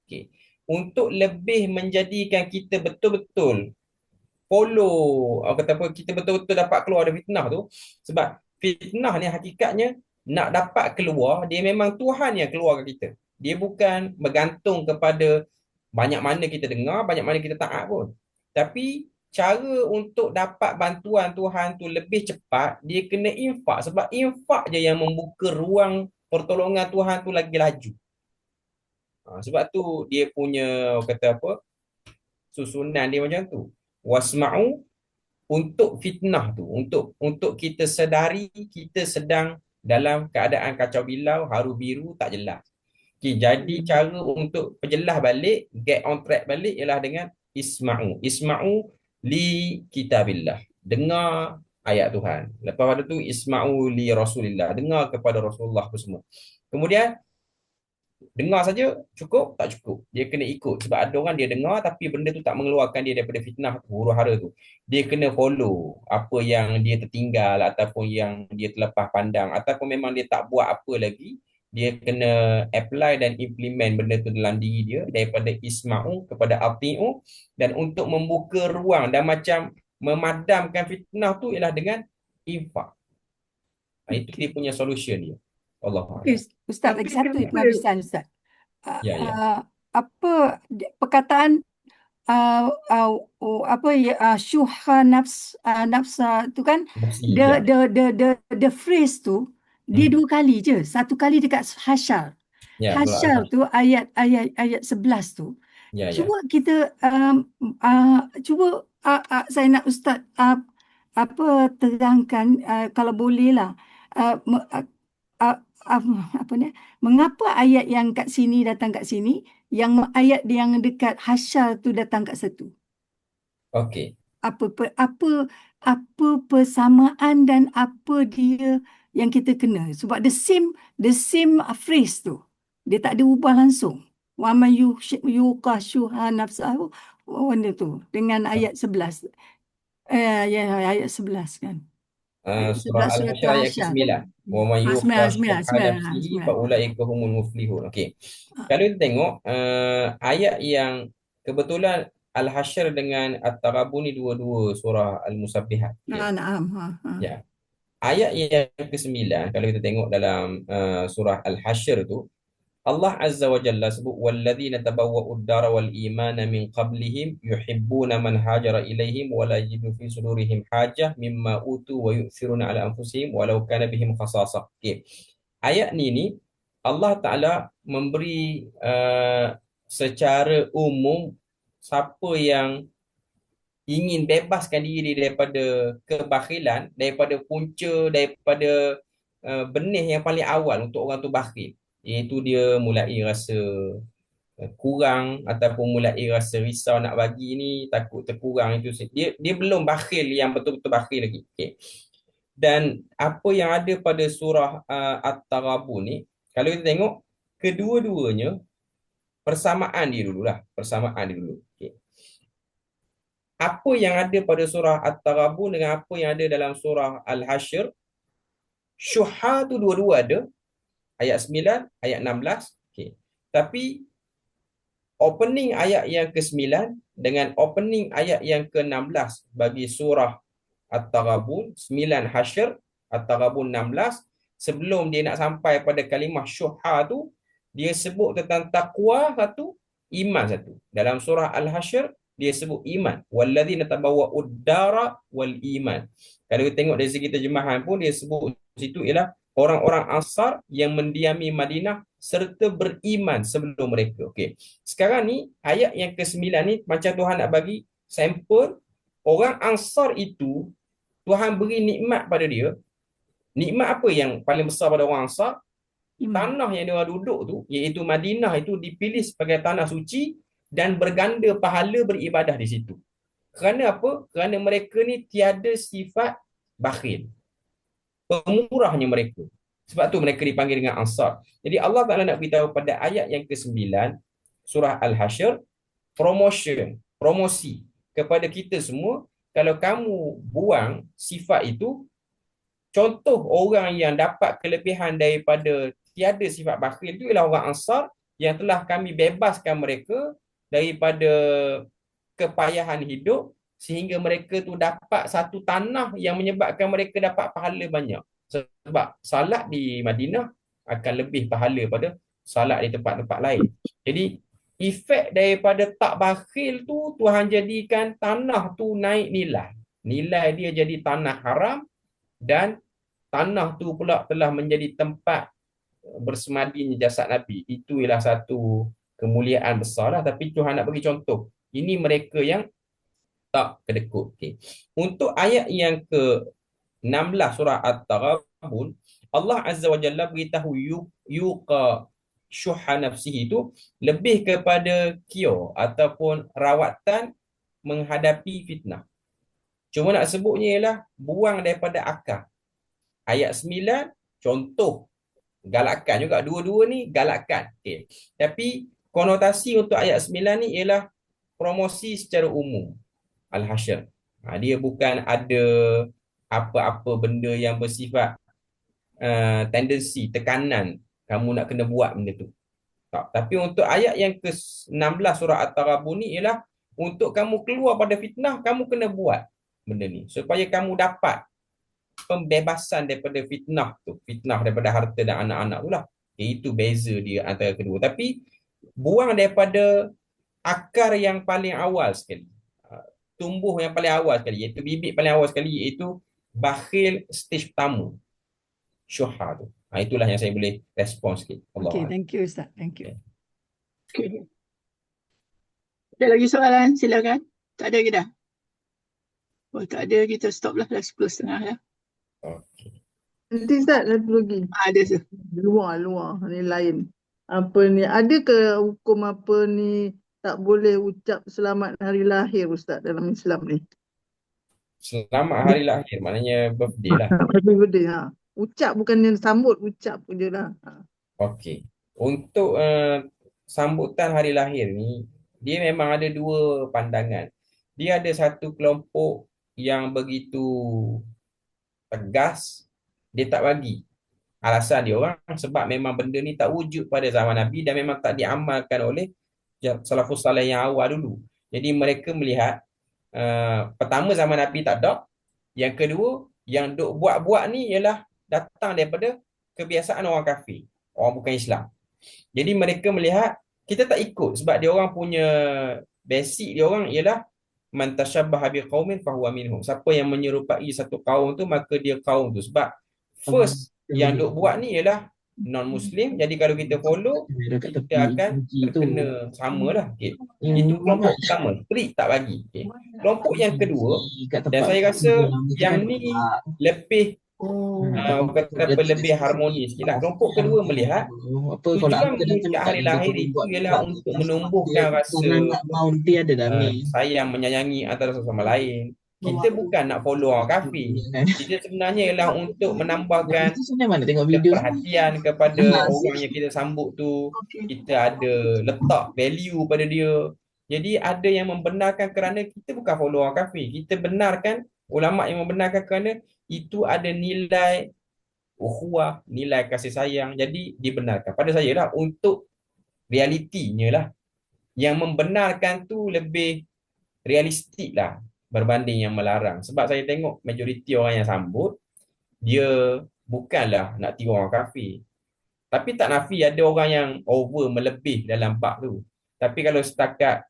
Okey. Untuk lebih menjadikan kita betul-betul follow, kata apa, kita betul-betul dapat keluar dari fitnah tu. Sebab fitnah ni hakikatnya nak dapat keluar, dia memang Tuhan yang keluarkan kita. Dia bukan bergantung kepada banyak mana kita dengar, banyak mana kita taat pun. Tapi cara untuk dapat bantuan Tuhan tu lebih cepat, dia kena infak. Sebab infak je yang membuka ruang pertolongan Tuhan tu lagi laju. Sebab tu dia punya, kata apa, susunan dia macam tu. Wasma'u untuk fitnah tu, untuk kita sedari kita sedang dalam keadaan kacau bilau, haru biru, tak jelas. Okay, jadi cara untuk perjelas balik, get on track balik ialah dengan isma'u. Isma'u li kitabillah. Dengar ayat Tuhan. Lepas pada tu isma'u li Rasulillah. Dengar kepada Rasulullah tu semua. Kemudian dengar saja cukup? Tak cukup. Dia kena ikut. Sebab ada orang dia dengar tapi benda tu tak mengeluarkan dia daripada fitnah huru hara tu. Dia kena follow apa yang dia tertinggal ataupun yang dia terlepas pandang ataupun memang dia tak buat apa lagi. Dia kena apply dan implement benda tu dalam diri dia daripada isma'u kepada ati'u, dan untuk membuka ruang dan macam memadamkan fitnah tu ialah dengan infak. Itu dia punya solution dia. Allah. Ustaz, Tapi lagi satu kenapa- penghabisan Ustaz. Ya. Apa perkataan syuha nafs tu kan, Nafsi, the phrase tu dia dua kali je. Satu kali dekat Hasyar. Ya, Hasyar tu ayat 11 tu. Ya. Cuba kita cuba saya nak Ustaz terangkan kalau boleh lah mengapa ayat yang kat sini datang kat sini, yang ayat yang dekat Hasyar tu datang kat situ. Okey. Apa persamaan dan apa dia yang kita kena, sebab the same phrase tu dia tak ada ubah langsung. Wa man yuqashuha nafsahu, benda tu dengan ayat 11. Ayat 11 kan. Surah Al-Hasyr ayat ke-9. Wa man yuqashuha nafsihi fa ulaika humul muflihun. Okey. Kalau kita tengok ayat yang kebetulan Al-Hasyr dengan At-Taghabun ni dua-dua surah Al-Musabbihat. Naam. Ya. Ayat yang ke-9 kalau kita tengok dalam surah Al-Hasyr tu, Allah Azza wa Jalla sebut walladzina tabawwa'ud dara wal imana min qablihim yuhibbuna man hajara ilaihim wa la yajidu fi sudurihim hajah mimma utu wa yu'thiruna ala anfusihim walau kana bihim khasasah. Okey. Ayat ni Allah Taala memberi secara umum siapa yang ingin bebaskan diri daripada kebakhilan, daripada punca, daripada benih yang paling awal untuk orang tu bakhil, iaitu dia mulai rasa kurang ataupun mulai rasa risau nak bagi ni, takut terkurang, itu dia belum bakhil yang betul-betul bakhil lagi. Okay. Dan apa yang ada pada surah At-Taghabun ni, kalau kita tengok kedua-duanya persamaan dia dululah, persamaan dia dulu. Okay. Apa yang ada pada surah At-Taghabun dengan apa yang ada dalam surah Al-Hashr, syuhha tu dua-dua ada, ayat 9, ayat 16. Okay. Tapi opening ayat yang ke-9 dengan opening ayat yang ke-16 bagi surah At-Taghabun, 9 Hashr, At-Taghabun 16, sebelum dia nak sampai pada kalimah syuhha tu, dia sebut tentang taqwa satu, iman satu. Dalam surah Al-Hashr, dia sebut iman. Walladzina tabawwa'ud dara wal iman. Kalau kita tengok dari segi terjemahan pun, dia sebut situ ialah orang-orang Ansar yang mendiami Madinah serta beriman sebelum mereka. Okey. Sekarang ni ayat yang ke-9 ni macam Tuhan nak bagi sampel orang Ansar itu, Tuhan beri nikmat pada dia. Nikmat apa yang paling besar pada orang Ansar? Tanah yang dia duduk tu, iaitu Madinah, itu dipilih sebagai tanah suci dan berganda pahala beribadah di situ. Kerana apa? Kerana mereka ni tiada sifat bakhil. Pemurahnya mereka. Sebab tu mereka dipanggil dengan Ansar. Jadi Allah Ta'ala nak beritahu pada ayat yang ke-9 surah Al-Hashr, promosi kepada kita semua. Kalau kamu buang sifat itu, contoh orang yang dapat kelebihan daripada tiada sifat bakhil itu ialah orang Ansar yang telah kami bebaskan mereka daripada kepayahan hidup sehingga mereka tu dapat satu tanah yang menyebabkan mereka dapat pahala banyak. Sebab salat di Madinah akan lebih pahala pada salat di tempat-tempat lain. Jadi efek daripada tak bakhil tu, Tuhan jadikan tanah tu naik nilai. Nilai dia jadi tanah haram dan tanah tu pula telah menjadi tempat bersemadinya jasad Nabi. Itu ialah satu kemuliaan besar lah. Tapi Tuhan nak bagi contoh. Ini mereka yang tak kedekut. Okay. Untuk ayat yang ke-16 surah At-Taghabun, Allah Azza wa Jalla beritahu yuqa syuhha nafsihi itu lebih kepada cure ataupun rawatan menghadapi fitnah. Cuma nak sebutnya ialah buang daripada akal. Ayat 9 contoh galakan juga, dua-dua ni galakan. Okay. Tapi konotasi untuk ayat 9 ni ialah promosi secara umum. Al-Hashr. Dia bukan ada apa-apa benda yang bersifat tendensi, tekanan kamu nak kena buat benda tu. Tak. Tapi untuk ayat yang ke-16 surah At-Taghabun ni ialah untuk kamu keluar pada fitnah, kamu kena buat benda ni supaya kamu dapat pembebasan daripada fitnah tu, fitnah daripada harta dan anak-anak tu lah. Itu beza dia antara kedua. Tapi buang daripada akar yang paling awal sekali, tumbuh yang paling awal sekali, iaitu bibit paling awal sekali, iaitu bakhil stage pertama, syuhha tu. Itulah yang saya boleh respon sikit. Okay, thank you Ustaz. Thank you. Okay. Ada lagi soalan? Silakan. Tak ada ke dah? Oh, tak ada, kita stop lah. Dah 10.30 ya. Okay. Nanti Ustaz, satu lagi. Ada tu. Luar ni lain. Apa ni? Ada ke hukum apa ni tak boleh ucap selamat hari lahir Ustaz dalam Islam ni? Selamat hari lahir maknanya birthday lah. Happy birthday. Ucap bukan yang sambut, ucap je lah. Okey. Untuk sambutan hari lahir ni, dia memang ada dua pandangan. Dia ada satu kelompok yang begitu tegas, dia tak bagi. Alasan dia orang sebab memang benda ni tak wujud pada zaman Nabi dan memang tak diamalkan oleh salafus saleh yang awal dulu. Jadi mereka melihat pertama zaman Nabi tak ada. Yang kedua, yang duk buat-buat ni ialah datang daripada kebiasaan orang kafir, orang bukan Islam. Jadi mereka melihat kita tak ikut sebab dia orang punya basic dia orang ialah man tashabbaha biqaumin fahuwa minhum. Siapa yang menyerupai satu kaum tu maka dia kaum tu. Sebab first yang duk buat ni ialah non-Muslim. Jadi kalau kita follow, kita akan terkena sama lah. Okay. Itu kelompok pertama. Strict tak bagi. Okay. Kelompok yang kedua, dan saya rasa yang ni lebih kata apa, lebih harmonis sikit lah. Kelompok kedua melihat tujuan mengucap hari lahir itu ialah untuk menumbuhkan rasa sayang menyayangi antara sesama lain. Kita bukan nak follow orang kafir. Kita sebenarnya ialah untuk menambahkan perhatian kepada orang yang kita sambut tu. Kita ada letak value pada dia. Jadi ada yang membenarkan kerana kita bukan follow orang kafir. Kita benarkan, ulama yang membenarkan kerana itu ada nilai ukhuwah, nilai kasih sayang. Jadi dibenarkan. Pada saya lah, untuk realitinya lah, yang membenarkan tu lebih realistik lah berbanding yang melarang. Sebab saya tengok majoriti orang yang sambut, dia bukanlah nak tiru orang kafir. Tapi tak nafi ada orang yang over melebih dalam bab tu. Tapi kalau setakat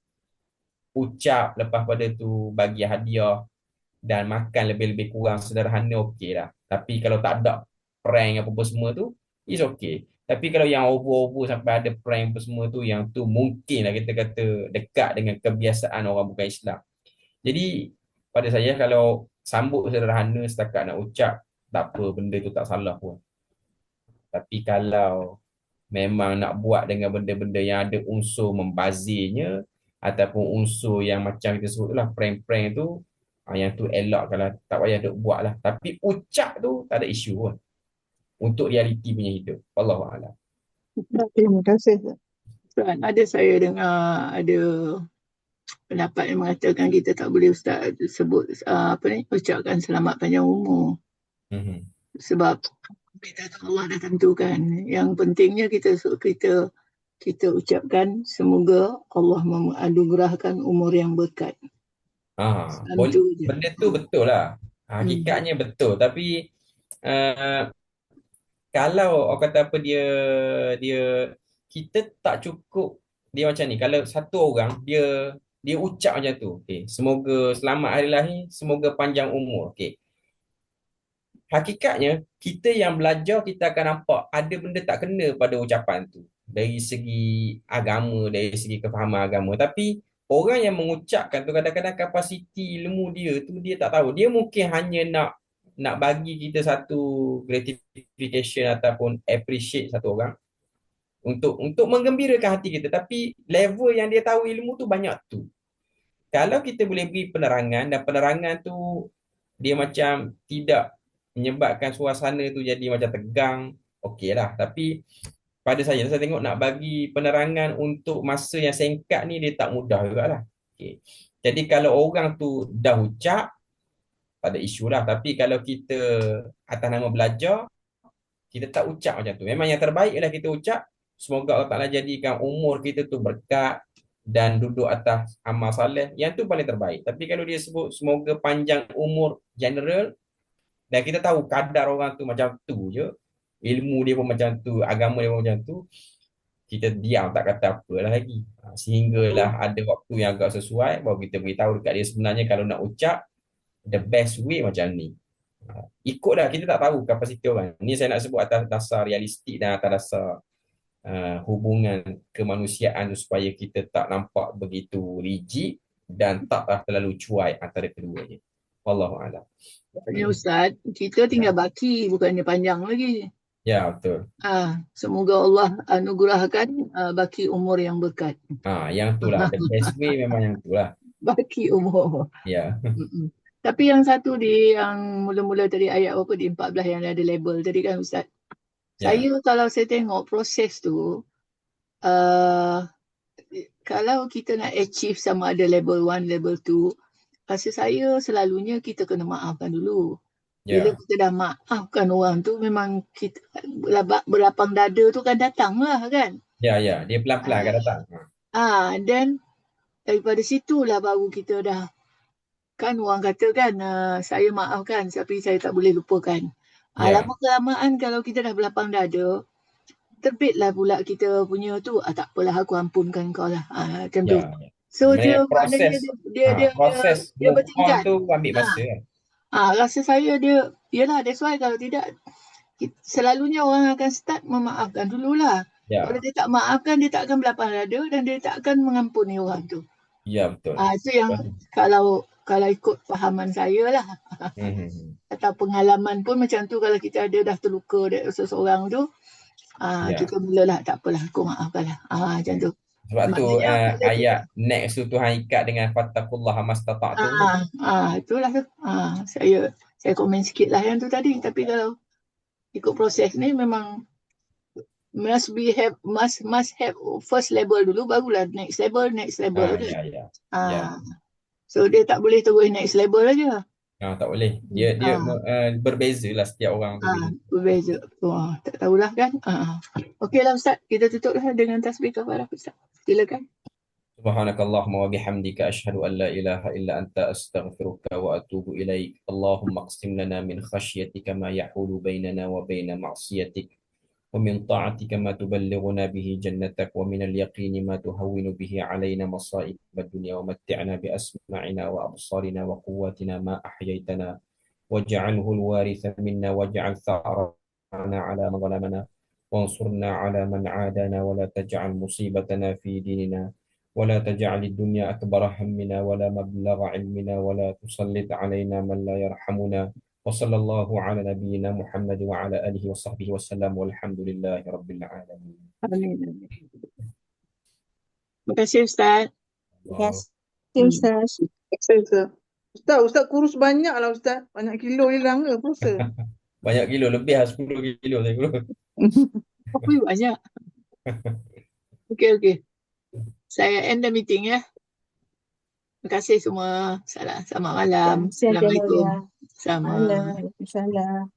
ucap, lepas pada tu bagi hadiah dan makan lebih-lebih kurang sederhana, okey lah. Tapi kalau tak ada prank apa-apa semua tu, is okay. Tapi kalau yang over-over sampai ada prank apa semua tu, yang tu mungkin lah kita kata dekat dengan kebiasaan orang bukan Islam. Jadi pada saya kalau sambut sederhana setakat nak ucap, tak apa, benda tu tak salah pun. Tapi kalau memang nak buat dengan benda-benda yang ada unsur membazirnya ataupun unsur yang macam kita sebut lah prank-prank tu, yang tu elak kalau tak payah duk buat lah. Tapi ucap tu tak ada isu pun untuk realiti punya hidup. Wallahualam. Terima kasih. Ada saya dengar ada pendapat yang mengatakan kita tak boleh Ustaz sebut ucapkan selamat panjang umur. Sebab kita Allah dah tentukan. Yang pentingnya kita ucapkan semoga Allah menganugerahkan umur yang berkat. Benda tu betul lah. Hakikatnya betul. Tapi kalau orang kata apa, dia kita tak cukup dia macam ni. Kalau satu orang dia ucap macam tu, okay, semoga selamat hari lahir, semoga panjang umur, okay. Hakikatnya kita yang belajar kita akan nampak ada benda tak kena pada ucapan tu dari segi agama, dari segi kefahaman agama. Tapi orang yang mengucapkan tu kadang-kadang kapasiti ilmu dia tu dia tak tahu. Dia mungkin hanya nak bagi kita satu gratification ataupun appreciate satu orang untuk menggembirakan hati kita. Tapi level yang dia tahu ilmu tu banyak tu. Kalau kita boleh beri penerangan dan penerangan tu dia macam tidak menyebabkan suasana tu jadi macam tegang, okey lah. Tapi pada saya tengok nak bagi penerangan untuk masa yang singkat ni dia tak mudah jugalah. Okay. Jadi kalau orang tu dah ucap, tak ada isu lah. Tapi kalau kita atas nama belajar, kita tak ucap macam tu. Memang yang terbaik ialah kita ucap, semoga Allah Ta'ala jadikan umur kita tu berkat dan duduk atas amal saleh. Yang tu paling terbaik. Tapi kalau dia sebut semoga panjang umur general, dan kita tahu kadar orang tu macam tu je, ilmu dia pun macam tu, agama dia pun macam tu, kita diam tak kata apalah lagi. Sehinggalah ada waktu yang agak sesuai, baru kita beritahu dekat dia sebenarnya kalau nak ucap, the best way macam ni. Ikutlah, kita tak tahu kapasiti orang. Ni saya nak sebut atas dasar realistik dan atas dasar hubungan kemanusiaan supaya kita tak nampak begitu rigid dan taklah terlalu cuai antara keduanya. Wallahualam. Ya Ustaz, kita tinggal baki, bukannya panjang lagi. Ya, betul. Semoga Allah anugerahkan baki umur yang berkat. Yang tu lah. The best way memang yang tu lah. Baki umur. Ya. Tapi yang satu yang mula-mula tadi ayat apa di 14 yang ada label tadi kan Ustaz. Ya. Kalau saya tengok proses tu, kalau kita nak achieve sama ada level 1, level 2, rasa saya selalunya kita kena maafkan dulu. Bila kita dah maafkan orang tu, memang kita berlapang dada tu kan datang lah kan. Ya, dia pelan-pelan akan datang. Dan daripada situlah baru kita dah, kan orang kata kan, saya maafkan tapi saya tak boleh lupakan. Lama-kelamaan kalau kita dah berlapang dada, terbitlah pula kita punya tu, tak apalah aku ampunkan kau lah. Macam tu. Ya. So Sebenarnya dia maknanya proses dia move on bertingkat. tu ambil masa kan. Rasa saya yelah, that's why kalau tidak, selalunya orang akan start memaafkan dululah. Ya. Kalau dia tak maafkan, dia tak akan berlapang dada dan dia tak akan mengampuni orang tu. Ya, betul. Itu yang kalau ikut fahaman saya lah. Atau pengalaman pun macam tu, kalau kita ada dah terluka dari seseorang tu, kita mulalah tak apalah, aku maafkan lah. Macam tu. Sebab tu Maknanya ayat next tu Tuhan ikat dengan fattaqullaha mastata'tum. Itulah tu. Saya komen sikit lah yang tu tadi. Tapi kalau ikut proses ni memang must have first level dulu, barulah next level kan. So dia tak boleh terus next level aja. Tak boleh. Dia berbeza lah setiap orang tu. Berbeza. Tak tahulah kan. Okeylah Ustaz, kita tutuplah dengan tasbih kafarah Ustaz. Silakan. Subhanakallahumma wa bihamdika asyhadu an la ilaha illa anta astaghfiruka wa atubu ilaik. Allahumma aqsim lana min khashyatika ma yahulu bainana wa baina ma'siyatik. ومن طاعتك ما تبلغنا به جنتك ومن اليقين ما تهون به علينا مصائب الدنيا ومتعنا بأسماعنا وأبصارنا وقواتنا ما أحييتنا واجعله الوارث منا واجعل ثأرنا على من ظلمنا وانصرنا على من عادانا ولا تجعل مصيبتنا في ديننا ولا تجعل الدنيا أكبر همنا ولا مبلغ علمنا ولا تسلط علينا من لا يرحمنا وصلى الله على نبينا محمد وعلى آله وصحبه وسلم والحمد لله رب العالمين. Amin. Terima kasih Ustaz. Ustaz kurus banyak lah Ustaz. Banyak kilo hilang ke puasa? Banyak kilo, lebih 10 kilo saya kurus. Banyak. Okey. Saya end the meeting ya. Terima kasih semua. Selamat malam. Assalamualaikum. Waalaikumsalam.